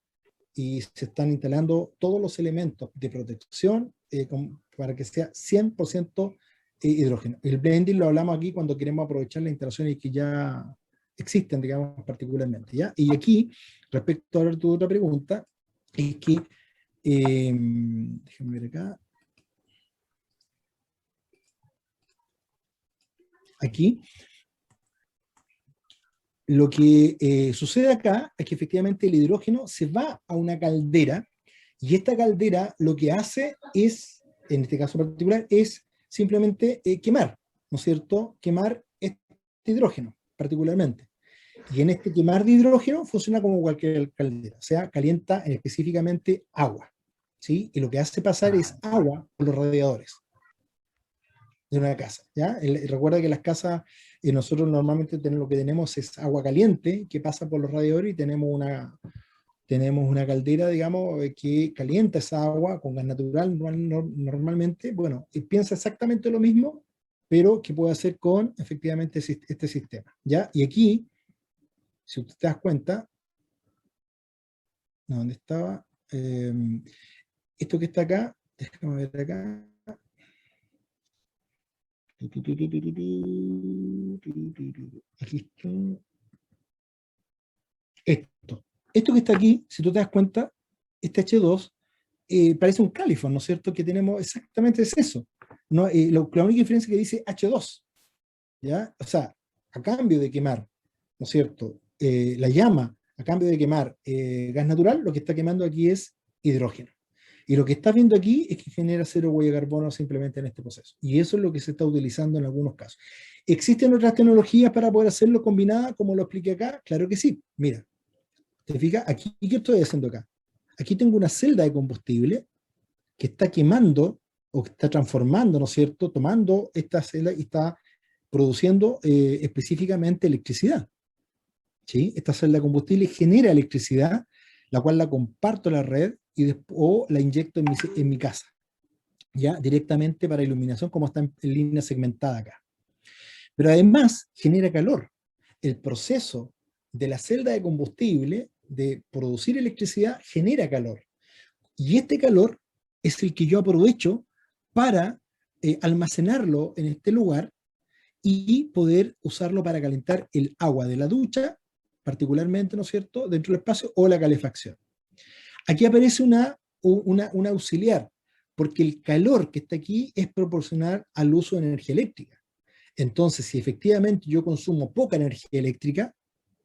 y se están instalando todos los elementos de protección para que sea 100% hidrógeno. El blending lo hablamos aquí cuando queremos aprovechar las instalaciones que ya existen, digamos, particularmente, ¿ya? Y aquí, respecto a tu otra pregunta, es que, déjame ver acá, aquí, lo que sucede acá es que efectivamente el hidrógeno se va a una caldera, y esta caldera lo que hace es, en este caso particular, es simplemente quemar, ¿no es cierto? Quemar este hidrógeno, particularmente. Y en este quemar de hidrógeno funciona como cualquier caldera, o sea, calienta específicamente agua, ¿sí? Y lo que hace pasar es agua por los radiadores de una casa, ¿ya? Recuerda que las casas, nosotros normalmente lo que tenemos es agua caliente que pasa por los radiadores, y tenemos una caldera, digamos, que calienta esa agua con gas natural normalmente. Bueno, y piensa exactamente lo mismo, pero que puede hacer con, efectivamente, este sistema, ¿ya? Y aquí, si usted te das cuenta, no, ¿dónde estaba? Esto que está acá, déjame ver acá. Aquí está. Esto que está aquí, si tú te das cuenta, este H2 parece un califón, ¿no es cierto? Que tenemos exactamente es eso. ¿No? La única diferencia es que dice H2, ¿ya? O sea, a cambio de quemar, ¿no es cierto? La llama, a cambio de quemar gas natural, lo que está quemando aquí es hidrógeno. Y lo que estás viendo aquí es que genera cero huella de carbono simplemente en este proceso. Y eso es lo que se está utilizando en algunos casos. ¿Existen otras tecnologías para poder hacerlo combinada, como lo expliqué acá? Claro que sí. Mira, ¿te fijas? Aquí, ¿qué estoy haciendo acá? Aquí tengo una celda de combustible que está quemando o que está transformando, ¿no es cierto? Tomando esta celda y está produciendo específicamente electricidad. ¿Sí? Esta celda de combustible genera electricidad, la cual la comparto a la red o la inyecto en mi casa, ya directamente para iluminación, como está en línea segmentada acá. Pero además genera calor. El proceso de la celda de combustible de producir electricidad genera calor. Y este calor es el que yo aprovecho para almacenarlo en este lugar y poder usarlo para calentar el agua de la ducha, particularmente, ¿no es cierto?, dentro del espacio, o la calefacción. Aquí aparece una auxiliar, porque el calor que está aquí es proporcional al uso de energía eléctrica. Entonces, si efectivamente yo consumo poca energía eléctrica,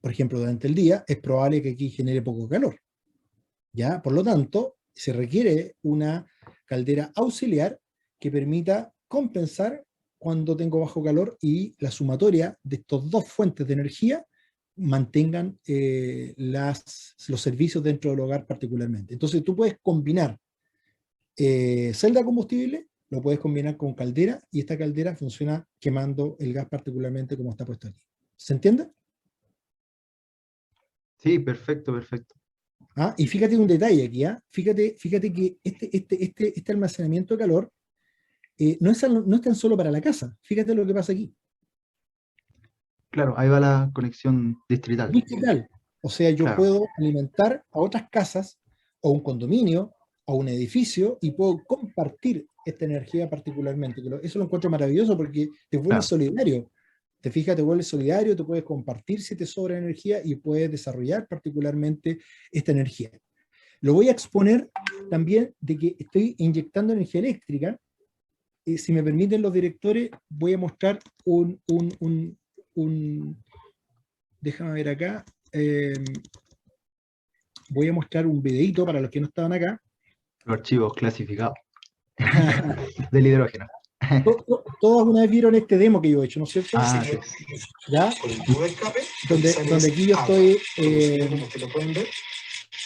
por ejemplo, durante el día, es probable que aquí genere poco calor. ¿Ya? Por lo tanto, se requiere una caldera auxiliar que permita compensar cuando tengo bajo calor y la sumatoria de estas dos fuentes de energía mantengan los servicios dentro del hogar particularmente. Entonces tú puedes combinar celda combustible, lo puedes combinar con caldera y esta caldera funciona quemando el gas particularmente como está puesto aquí. ¿Se entiende? Sí, perfecto, perfecto. ¿Ah? Y fíjate un detalle aquí, ¿ah? Fíjate que este almacenamiento de calor no es tan solo para la casa. Fíjate lo que pasa aquí. Claro, ahí va la conexión distrital. Digital. O sea, yo Claro. puedo alimentar a otras casas o un condominio o un edificio y puedo compartir esta energía particularmente. Eso lo encuentro maravilloso porque te vuelve solidario. Te fijas, te vuelves solidario, te puedes compartir si te sobra energía y puedes desarrollar particularmente esta energía. Lo voy a exponer también de que estoy inyectando energía eléctrica. Si me permiten los directores, voy a mostrar déjame ver acá. Voy a mostrar un videito para los que no estaban acá. Los archivos clasificados del hidrógeno. Todos una vez vieron este demo que yo he hecho, ¿no es cierto? Ah, Sí. sí. ¿Ya? Donde aquí yo estoy... como ustedes lo pueden ver,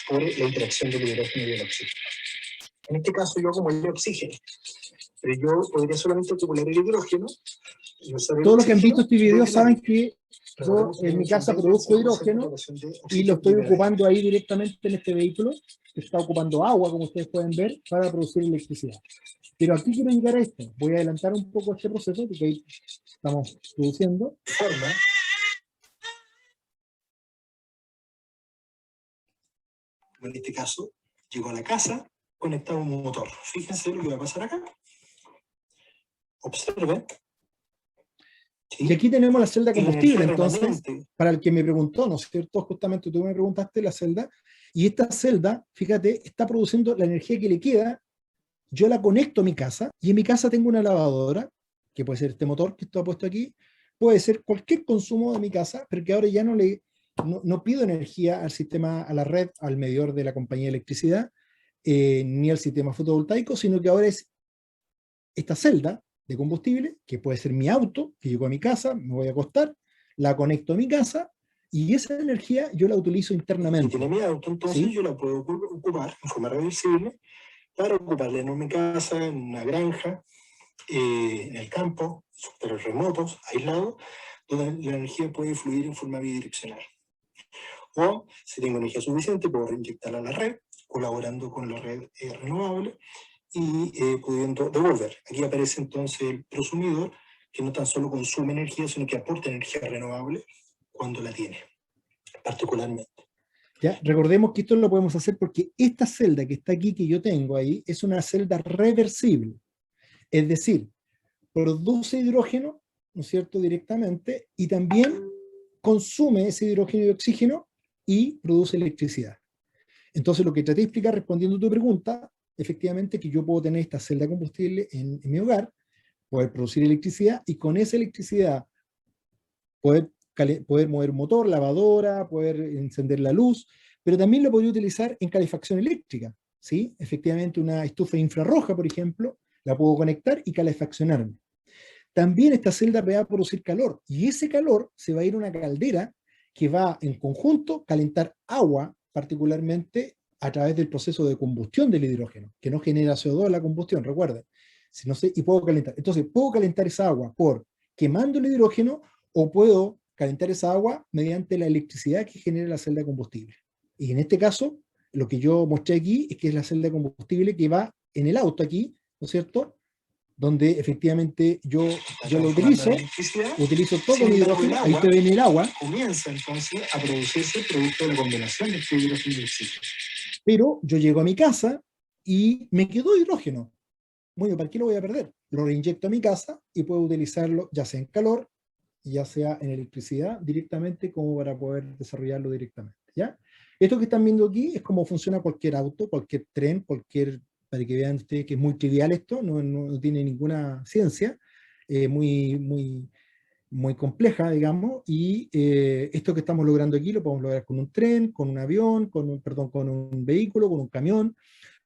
por la interacción del hidrógeno y el oxígeno. En este caso yo como el oxígeno, pero yo podría solamente acumular el hidrógeno y usar el Todos los que han oxígeno visto este video desde la saben luz. que yo en mi casa produzco hidrógeno y lo estoy ocupando ahí directamente en este vehículo, que está ocupando agua, como ustedes pueden ver, para producir electricidad. Pero aquí quiero llegar a esto. Voy a adelantar un poco este proceso, porque ahí estamos produciendo. Forma. En este caso, llego a la casa, conectado a un motor. Fíjense lo que va a pasar acá. Observen. ¿Sí? Y aquí tenemos la celda combustible, entonces, remanente. para el que me preguntó, ¿no es cierto? Justamente tú me preguntaste la celda, y esta celda, fíjate, está produciendo la energía que le queda, yo la conecto a mi casa, y en mi casa tengo una lavadora, que puede ser este motor que está puesto aquí, puede ser cualquier consumo de mi casa, pero que ahora ya no pido energía al sistema, a la red, al medidor de la compañía de electricidad, ni al sistema fotovoltaico, sino que ahora es esta celda de combustible, que puede ser mi auto, que llego a mi casa, me voy a acostar, la conecto a mi casa, y esa energía yo la utilizo internamente. Si tiene mi auto, entonces ¿sí? yo la puedo ocupar en forma reversible para ocuparla en mi casa, en una granja, en el campo, sectores remotos, aislados, donde la energía puede fluir en forma bidireccional. O, si tengo energía suficiente, puedo reinyectarla a la red, colaborando con la red renovable y pudiendo devolver. Aquí aparece entonces el prosumidor, que no tan solo consume energía, sino que aporta energía renovable cuando la tiene, particularmente. ¿Ya? Recordemos que esto lo podemos hacer porque esta celda que está aquí, que yo tengo ahí, es una celda reversible. Es decir, produce hidrógeno, ¿no es cierto?, directamente, y también consume ese hidrógeno y oxígeno y produce electricidad. Entonces, lo que traté de explicar respondiendo a tu pregunta, efectivamente, que yo puedo tener esta celda combustible en mi hogar, poder producir electricidad, y con esa electricidad poder mover un motor, lavadora, poder encender la luz, pero también lo podría utilizar en calefacción eléctrica, ¿sí? Efectivamente, una estufa infrarroja, por ejemplo, la puedo conectar y calefaccionarme. También esta celda va a producir calor, y ese calor se va a ir a una caldera que va en conjunto calentar agua, particularmente a través del proceso de combustión del hidrógeno, que no genera CO2 la combustión, recuerden. Si no sé, y puedo calentar. Entonces, puedo calentar esa agua por quemando el hidrógeno, o puedo calentar esa agua mediante la electricidad que genera la celda de combustible. Y en este caso, lo que yo mostré aquí es que es la celda de combustible que va en el auto aquí, ¿no es cierto?, donde efectivamente yo lo utilizo todo el hidrógeno, ahí te ven el agua. Comienza entonces a producirse producto de la combinación de este hidrógeno y oxígeno. Pero yo llego a mi casa y me quedó hidrógeno. bueno, ¿para qué lo voy a perder? Lo reinyecto a mi casa y puedo utilizarlo ya sea en calor, ya sea en electricidad, directamente como para poder desarrollarlo directamente, ¿ya? Esto que están viendo aquí es cómo funciona cualquier auto, cualquier tren, para que vean ustedes que es muy trivial esto, no tiene ninguna ciencia, muy compleja, digamos, y esto que estamos logrando aquí lo podemos lograr con un tren, con un avión, con un vehículo, con un camión,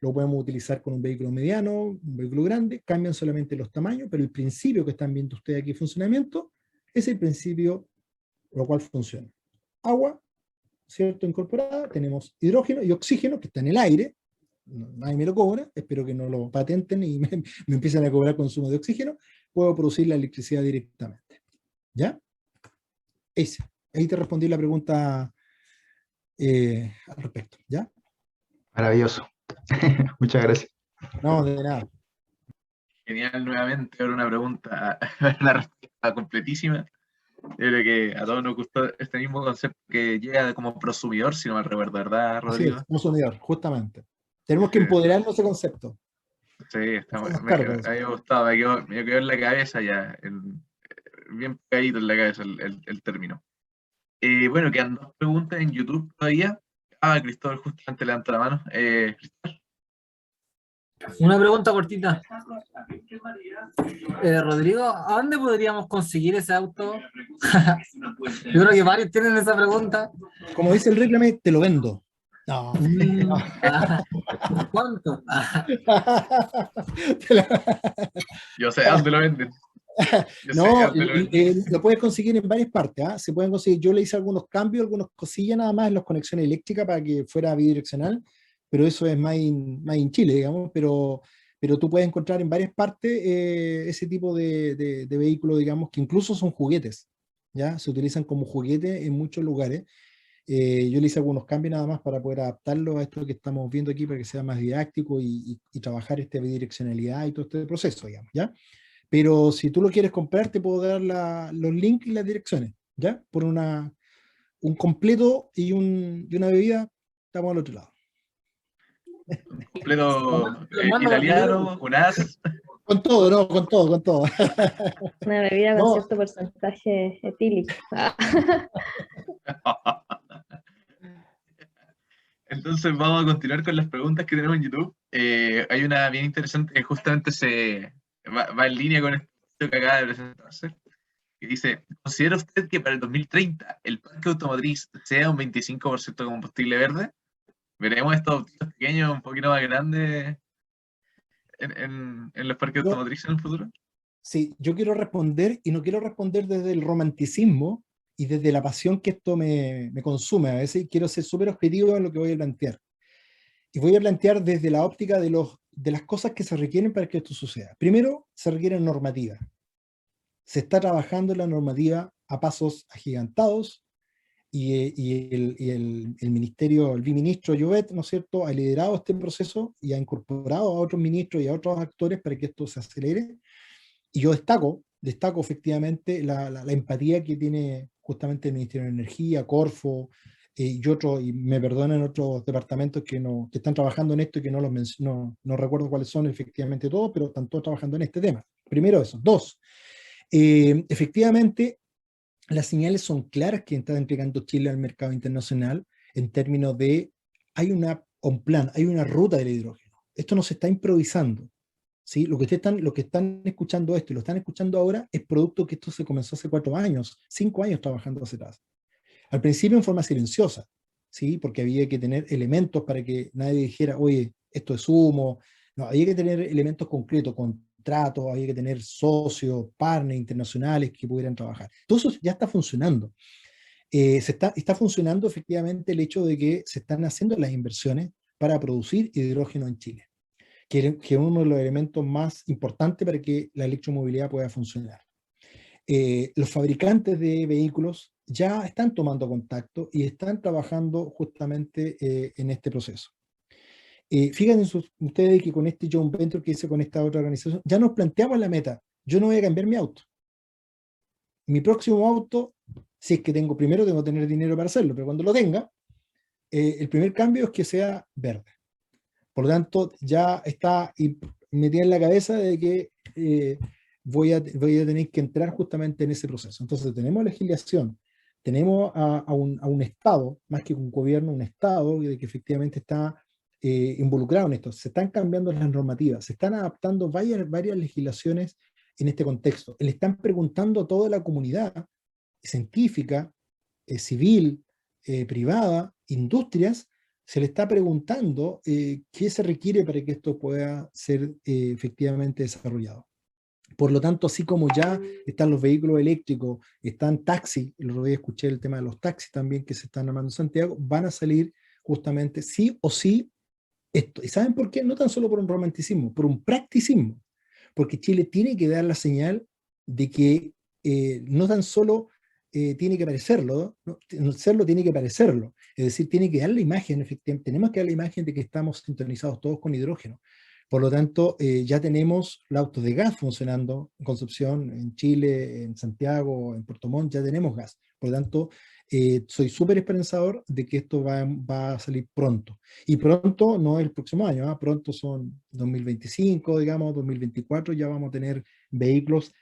lo podemos utilizar con un vehículo mediano, un vehículo grande, cambian solamente los tamaños, pero el principio que están viendo ustedes aquí en funcionamiento es el principio por lo cual funciona. Agua, ¿cierto? Incorporada, tenemos hidrógeno y oxígeno que está en el aire, nadie me lo cobra, espero que no lo patenten y me empiecen a cobrar consumo de oxígeno, puedo producir la electricidad directamente. ¿Ya? Ahí te respondí la pregunta al respecto. ¿Ya? Maravilloso. Muchas gracias. No, de nada. Genial, nuevamente, ahora una pregunta, una respuesta completísima. Yo creo que a todos nos gustó este mismo concepto que llega como prosumidor, si no mal recuerdo, ¿verdad, Así Rodrigo? es, consumidor, justamente. Tenemos que empoderarnos de ese concepto. Sí, Hacernos me cargo de eso. había gustado, me quedó en la cabeza ya, bien pegadito en la cabeza el término. Bueno, quedan dos preguntas en YouTube todavía. Cristóbal justamente levantó la mano. Cristóbal. Una pregunta cortita. Rodrigo, ¿a dónde podríamos conseguir ese auto? Yo creo que varios tienen esa pregunta. Como dice el reclame, te lo vendo. No. ¿Cuánto? Yo sé dónde lo venden. No, lo puedes conseguir en varias partes. Se pueden conseguir. Yo le hice algunos cambios, algunas cosillas nada más en las conexiones eléctricas para que fuera bidireccional, pero eso es más en Chile, digamos. Pero tú puedes encontrar en varias partes ese tipo de vehículos, digamos, que incluso son juguetes. ¿Ya? Se utilizan como juguetes en muchos lugares. Yo le hice algunos cambios nada más para poder adaptarlo a esto que estamos viendo aquí, para que sea más didáctico y trabajar esta bidireccionalidad y todo este proceso, digamos, ¿ya? Pero si tú lo quieres comprar, te puedo dar los links y las direcciones, ¿ya? Por un completo y una bebida, estamos al otro lado. Completo italiano, un as. Con todo, ¿no? Con todo. Una bebida con No. cierto porcentaje etílico. Entonces vamos a continuar con las preguntas que tenemos en YouTube. Hay una bien interesante que justamente va en línea con esto que acaba de presentarse, que dice: ¿considera usted que para el 2030 el parque automotriz sea un 25% de combustible verde? ¿Veremos estos autitos pequeños un poquito más grandes en los parques automotrices en el futuro? Sí, yo quiero responder, y no quiero responder desde el romanticismo y desde la pasión que esto me consume. A veces quiero ser súper objetivo en lo que voy a plantear. Y voy a plantear desde la óptica de las cosas que se requieren para que esto suceda. Primero, se requiere normativa. Se está trabajando en la normativa a pasos agigantados, y el ministerio, el biministro Llobet, ¿no es cierto?, ha liderado este proceso y ha incorporado a otros ministros y a otros actores para que esto se acelere. Y yo destaco efectivamente la empatía que tiene justamente el Ministerio de Energía, Corfo, y me perdonan otros departamentos que están trabajando en esto y que no recuerdo cuáles son efectivamente todos, pero están todos trabajando en este tema. Primero eso. Dos, efectivamente, las señales son claras que está entregando Chile al mercado internacional en términos de un plan, hay una ruta del hidrógeno. Esto no se está improvisando. ¿Sí? Lo que están escuchando esto y lo están escuchando ahora es producto que esto se comenzó hace 4 años, 5 años trabajando hacia atrás. Al principio en forma silenciosa, ¿sí? Porque había que tener elementos para que nadie dijera, oye, esto es humo. No, había que tener elementos concretos, contratos, había que tener socios, partners internacionales que pudieran trabajar. Todo eso ya está funcionando. Está funcionando efectivamente el hecho de que se están haciendo las inversiones para producir hidrógeno en Chile, que es uno de los elementos más importantes para que la electromovilidad pueda funcionar. Los fabricantes de vehículos ya están tomando contacto y están trabajando justamente en este proceso. Fíjense ustedes que con este joint venture que hice con esta otra organización, ya nos planteamos la meta. Yo no voy a cambiar mi auto. Mi próximo auto, si es que tengo que tener dinero para hacerlo, pero cuando lo tenga, el primer cambio es que sea verde. Por lo tanto, ya está metida en la cabeza de que voy a tener que entrar justamente en ese proceso. Entonces tenemos legislación, tenemos a un Estado, más que un gobierno, un Estado que efectivamente está involucrado en esto. Se están cambiando las normativas, se están adaptando varias legislaciones en este contexto. Le están preguntando a toda la comunidad científica, civil, privada, industrias, se le está preguntando qué se requiere para que esto pueda ser efectivamente desarrollado. Por lo tanto, así como ya están los vehículos eléctricos, están taxis, el otro día escuché el tema de los taxis también que se están armando en Santiago, van a salir justamente sí o sí esto. ¿Y saben por qué? No tan solo por un romanticismo, por un practicismo. Porque Chile tiene que dar la señal de que no tan solo tiene que parecerlo, ¿no? Serlo tiene que parecerlo. Es decir, tiene que dar la imagen, efectivamente, tenemos que dar la imagen de que estamos sintonizados todos con hidrógeno. Por lo tanto, ya tenemos los autos de gas funcionando en Concepción, en Chile, en Santiago, en Puerto Montt, ya tenemos gas. Por lo tanto, soy súper esperanzador de que esto va a salir pronto. Y pronto no es el próximo año, ¿eh? Pronto son 2025, digamos, 2024, ya vamos a tener vehículos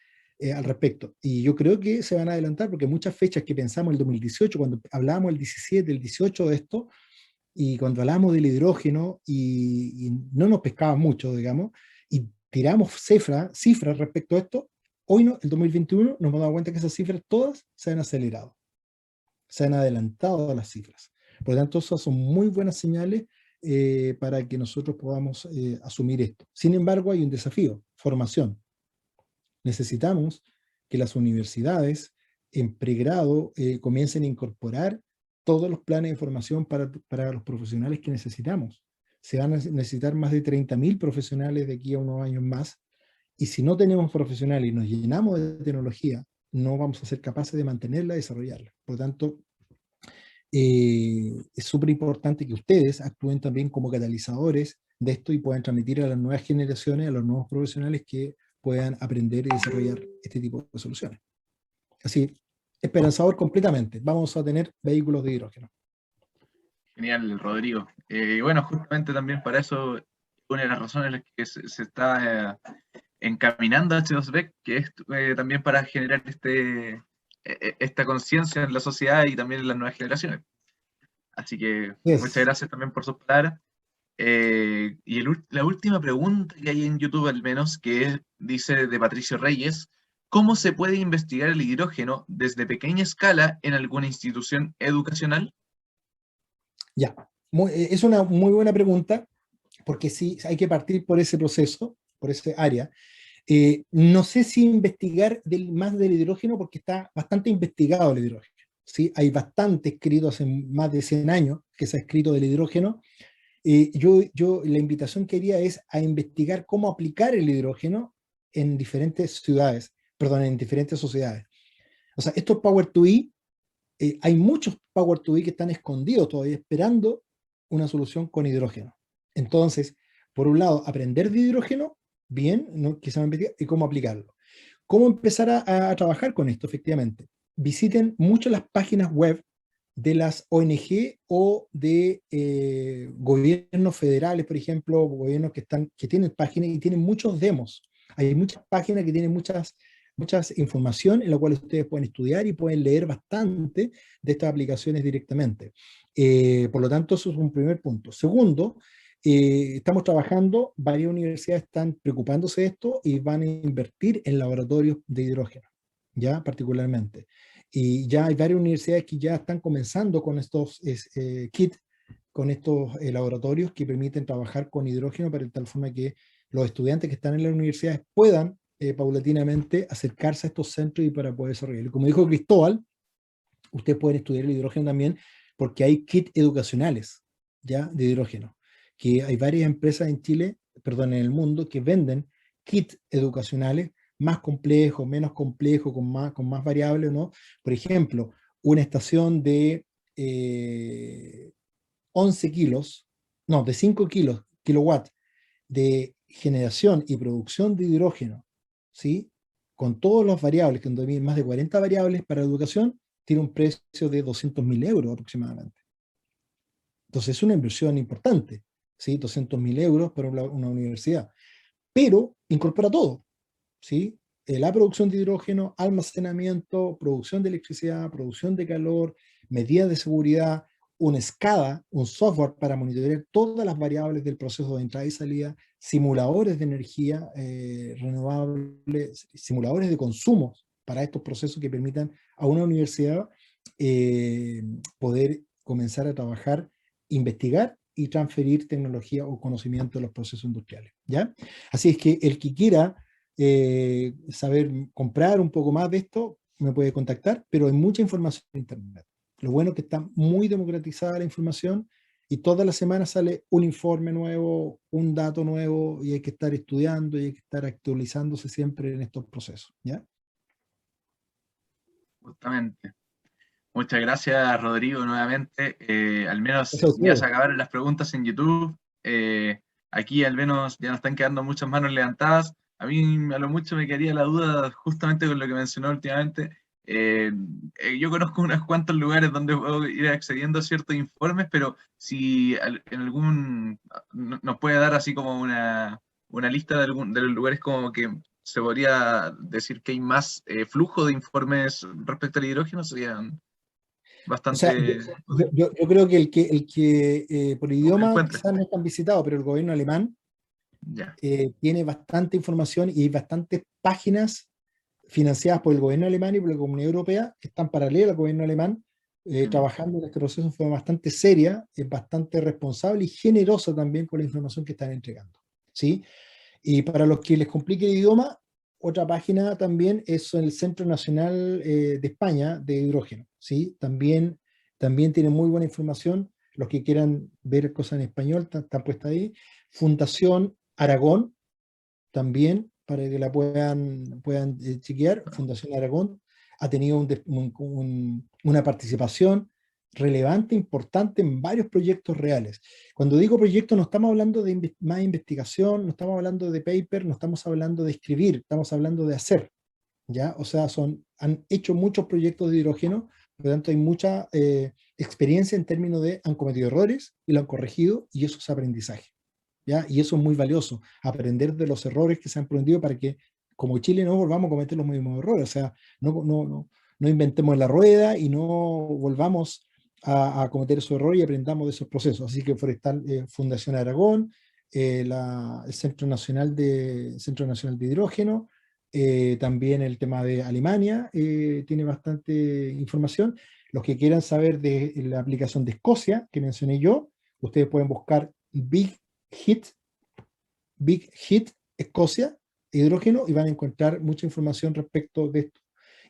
al respecto. Y yo creo que se van a adelantar porque muchas fechas que pensamos en el 2018, cuando hablábamos el 17, el 18 de esto, y cuando hablamos del hidrógeno y no nos pescaba mucho, digamos, y tiramos cifras respecto a esto, hoy no, el 2021 nos hemos dado cuenta que esas cifras todas se han acelerado, se han adelantado a las cifras. Por lo tanto, esas son muy buenas señales para que nosotros podamos asumir esto. Sin embargo, hay un desafío, formación. Necesitamos que las universidades en pregrado comiencen a incorporar todos los planes de formación para los profesionales que necesitamos. Se van a necesitar más de 30.000 profesionales de aquí a unos años más, y si no tenemos profesionales y nos llenamos de tecnología, no vamos a ser capaces de mantenerla y desarrollarla. Por lo tanto, es súper importante que ustedes actúen también como catalizadores de esto y puedan transmitir a las nuevas generaciones, a los nuevos profesionales que puedan aprender y desarrollar este tipo de soluciones. Así, esperanzador completamente. Vamos a tener vehículos de hidrógeno. Genial, Rodrigo. Y bueno, justamente también para eso, una de las razones en las que se está encaminando a H2BEC, que es también para generar esta conciencia en la sociedad y también en las nuevas generaciones. Así que muchas gracias también por sus palabras. Y la última pregunta que hay en YouTube, al menos, dice de Patricio Reyes: ¿cómo se puede investigar el hidrógeno desde pequeña escala en alguna institución educacional? Ya, es una muy buena pregunta, porque sí, hay que partir por ese proceso, por ese área. No sé si investigar más del hidrógeno, porque está bastante investigado el hidrógeno. ¿Sí? Hay bastante escrito hace más de 100 años que se ha escrito del hidrógeno. La invitación que haría es a investigar cómo aplicar el hidrógeno en diferentes en diferentes sociedades. O sea, estos Power to E, hay muchos Power to E que están escondidos todavía esperando una solución con hidrógeno. Entonces, por un lado, aprender de hidrógeno, bien, ¿no? Quizá investigar, y cómo aplicarlo. ¿Cómo empezar a trabajar con esto, efectivamente? Visiten mucho las páginas web de las ONG o de gobiernos federales, por ejemplo, gobiernos que tienen páginas y tienen muchos demos. Hay muchas páginas que tienen muchas información en la cual ustedes pueden estudiar y pueden leer bastante de estas aplicaciones directamente. Por lo tanto, eso es un primer punto. Segundo, estamos trabajando, varias universidades están preocupándose de esto y van a invertir en laboratorios de hidrógeno, ya particularmente. Y ya hay varias universidades que ya están comenzando con estos kits, con estos laboratorios que permiten trabajar con hidrógeno para tal forma que los estudiantes que están en las universidades puedan paulatinamente acercarse a estos centros y para poder desarrollarlo. Como dijo Cristóbal, ustedes pueden estudiar el hidrógeno también porque hay kits educacionales ya de hidrógeno, que hay varias empresas en Chile, perdón, en el mundo, que venden kits educacionales más complejos, menos complejos, con más variables, ¿no? Por ejemplo, una estación de 11 kilos, no, de 5 kilowatts de generación y producción de hidrógeno, ¿sí? Con todas las variables, que hay más de 40 variables para educación, tiene un precio de 200.000 euros aproximadamente. Entonces es una inversión importante, ¿sí? 200.000 euros para una universidad. pero incorpora todo, ¿sí? La producción de hidrógeno, almacenamiento, producción de electricidad, producción de calor, medidas de seguridad, un SCADA, un software para monitorear todas las variables del proceso de entrada y salida, simuladores de energía renovables, simuladores de consumo para estos procesos que permitan a una universidad poder comenzar a trabajar, investigar y transferir tecnología o conocimiento de los procesos industriales, ¿ya? Así es que el que quiera saber comprar un poco más de esto, me puede contactar, pero hay mucha información en internet. Lo bueno es que está muy democratizada la información y todas las semanas sale un informe nuevo, un dato nuevo, y hay que estar estudiando y hay que estar actualizándose siempre en estos procesos, ¿ya? Justamente. Muchas gracias, Rodrigo, nuevamente. Al menos Eso es ya se todo. acabaron las preguntas en YouTube. Aquí al menos ya nos están quedando muchas manos levantadas. A mí a lo mucho me quedaría la duda justamente con lo que mencionó últimamente. Yo conozco unos cuantos lugares donde puedo ir accediendo a ciertos informes, pero si en algún nos puede dar así como una lista de los lugares como que se podría decir que hay más flujo de informes respecto al hidrógeno, serían O sea, bastante yo creo que el que por idioma encuentre. quizás no es tan visitado, pero el gobierno alemán Ya. tiene bastante información y hay bastantes páginas financiadas por el gobierno alemán y por la Comunidad Europea que están paralelas al gobierno alemán, trabajando en este proceso de forma bastante seria, bastante responsable y generosa también con la información que están entregando, ¿sí? Y para los que les complique el idioma, otra página también es el Centro Nacional de España de Hidrógeno, ¿sí? También tiene muy buena información. Los que quieran ver cosas en español están puestas ahí. Fundación Aragón, también, para que la puedan chequear. Fundación Aragón ha tenido una participación relevante, importante en varios proyectos reales. Cuando digo proyectos, no estamos hablando de más investigación, no estamos hablando de paper, no estamos hablando de escribir, estamos hablando de hacer, ¿ya? O sea, han hecho muchos proyectos de hidrógeno, por lo tanto hay mucha experiencia en términos de han cometido errores y lo han corregido, y eso es aprendizaje, ¿ya? Y eso es muy valioso, aprender de los errores que se han cometido para que como Chile no volvamos a cometer los mismos errores, o sea, no inventemos la rueda y no volvamos a cometer esos errores y aprendamos de esos procesos. Así que Forestal, Fundación Aragón, el Centro Nacional de Hidrógeno, también el tema de Alemania tiene bastante información. Los que quieran saber de la aplicación de Escocia, que mencioné yo, ustedes pueden buscar Big Hit Escocia, hidrógeno, y van a encontrar mucha información respecto de esto.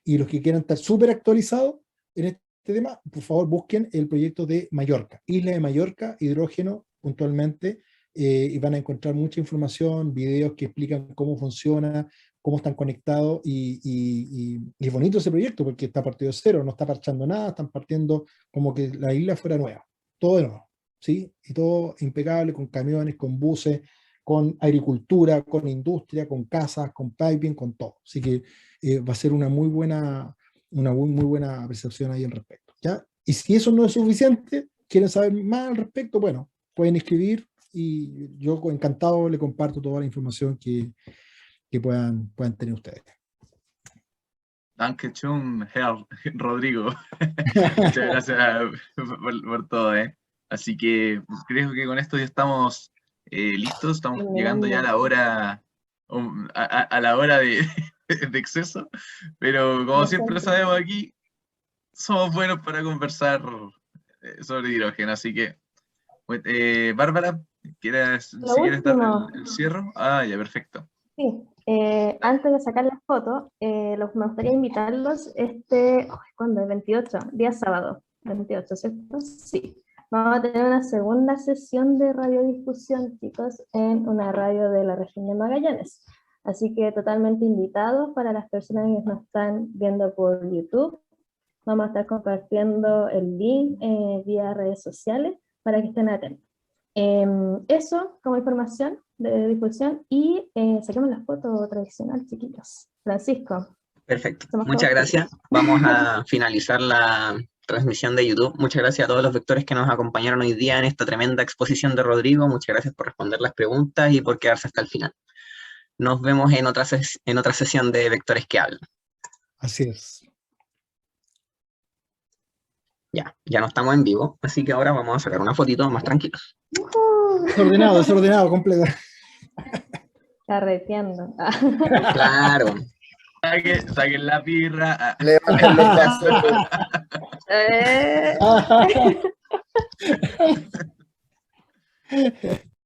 Y los que quieran estar súper actualizados en este tema, por favor busquen el proyecto de Mallorca, Isla de Mallorca, hidrógeno puntualmente, y van a encontrar mucha información, videos que explican cómo funciona, cómo están conectados, y es bonito ese proyecto porque está partido de cero, no está parchando nada, están partiendo como que la isla fuera nueva, todo de nuevo, ¿sí? Y todo impecable, con camiones, con buses, con agricultura, con industria, con casas, con piping, con todo. Así que va a ser una muy buena percepción ahí al respecto, ¿ya? Y si eso no es suficiente, quieren saber más al respecto, bueno, pueden escribir y yo encantado le comparto toda la información que puedan tener ustedes. Danke schön, Herr Rodrigo. Muchas gracias por todo, ¿eh? Así que creo que con esto ya estamos listos, estamos llegando ya a la hora, a la hora de exceso, pero como siempre sabemos aquí, somos buenos para conversar sobre hidrógeno, así que, Bárbara, si quieres dar el cierre? Ah, ya, perfecto. Sí, antes de sacar las fotos, me gustaría invitarlos ¿cuándo? El 28, día sábado, 28, ¿cierto? Sí. Vamos a tener una segunda sesión de radiodifusión, chicos, en una radio de la región de Magallanes. Así que totalmente invitados para las personas que nos están viendo por YouTube. Vamos a estar compartiendo el link vía redes sociales para que estén atentos. Eso como información de difusión, y saquemos la foto tradicional, chiquillos. Francisco. Perfecto, muchas gracias. Vamos a finalizar la transmisión de YouTube. Muchas gracias a todos los vectores que nos acompañaron hoy día en esta tremenda exposición de Rodrigo. Muchas gracias por responder las preguntas y por quedarse hasta el final. nos vemos en otra sesión de Vectores que Hablan. Así es. Ya no estamos en vivo, así que ahora vamos a sacar una fotito más tranquilos. Desordenado, completo. Carreteando. Claro. Saquen la birra. Levanten los vasos.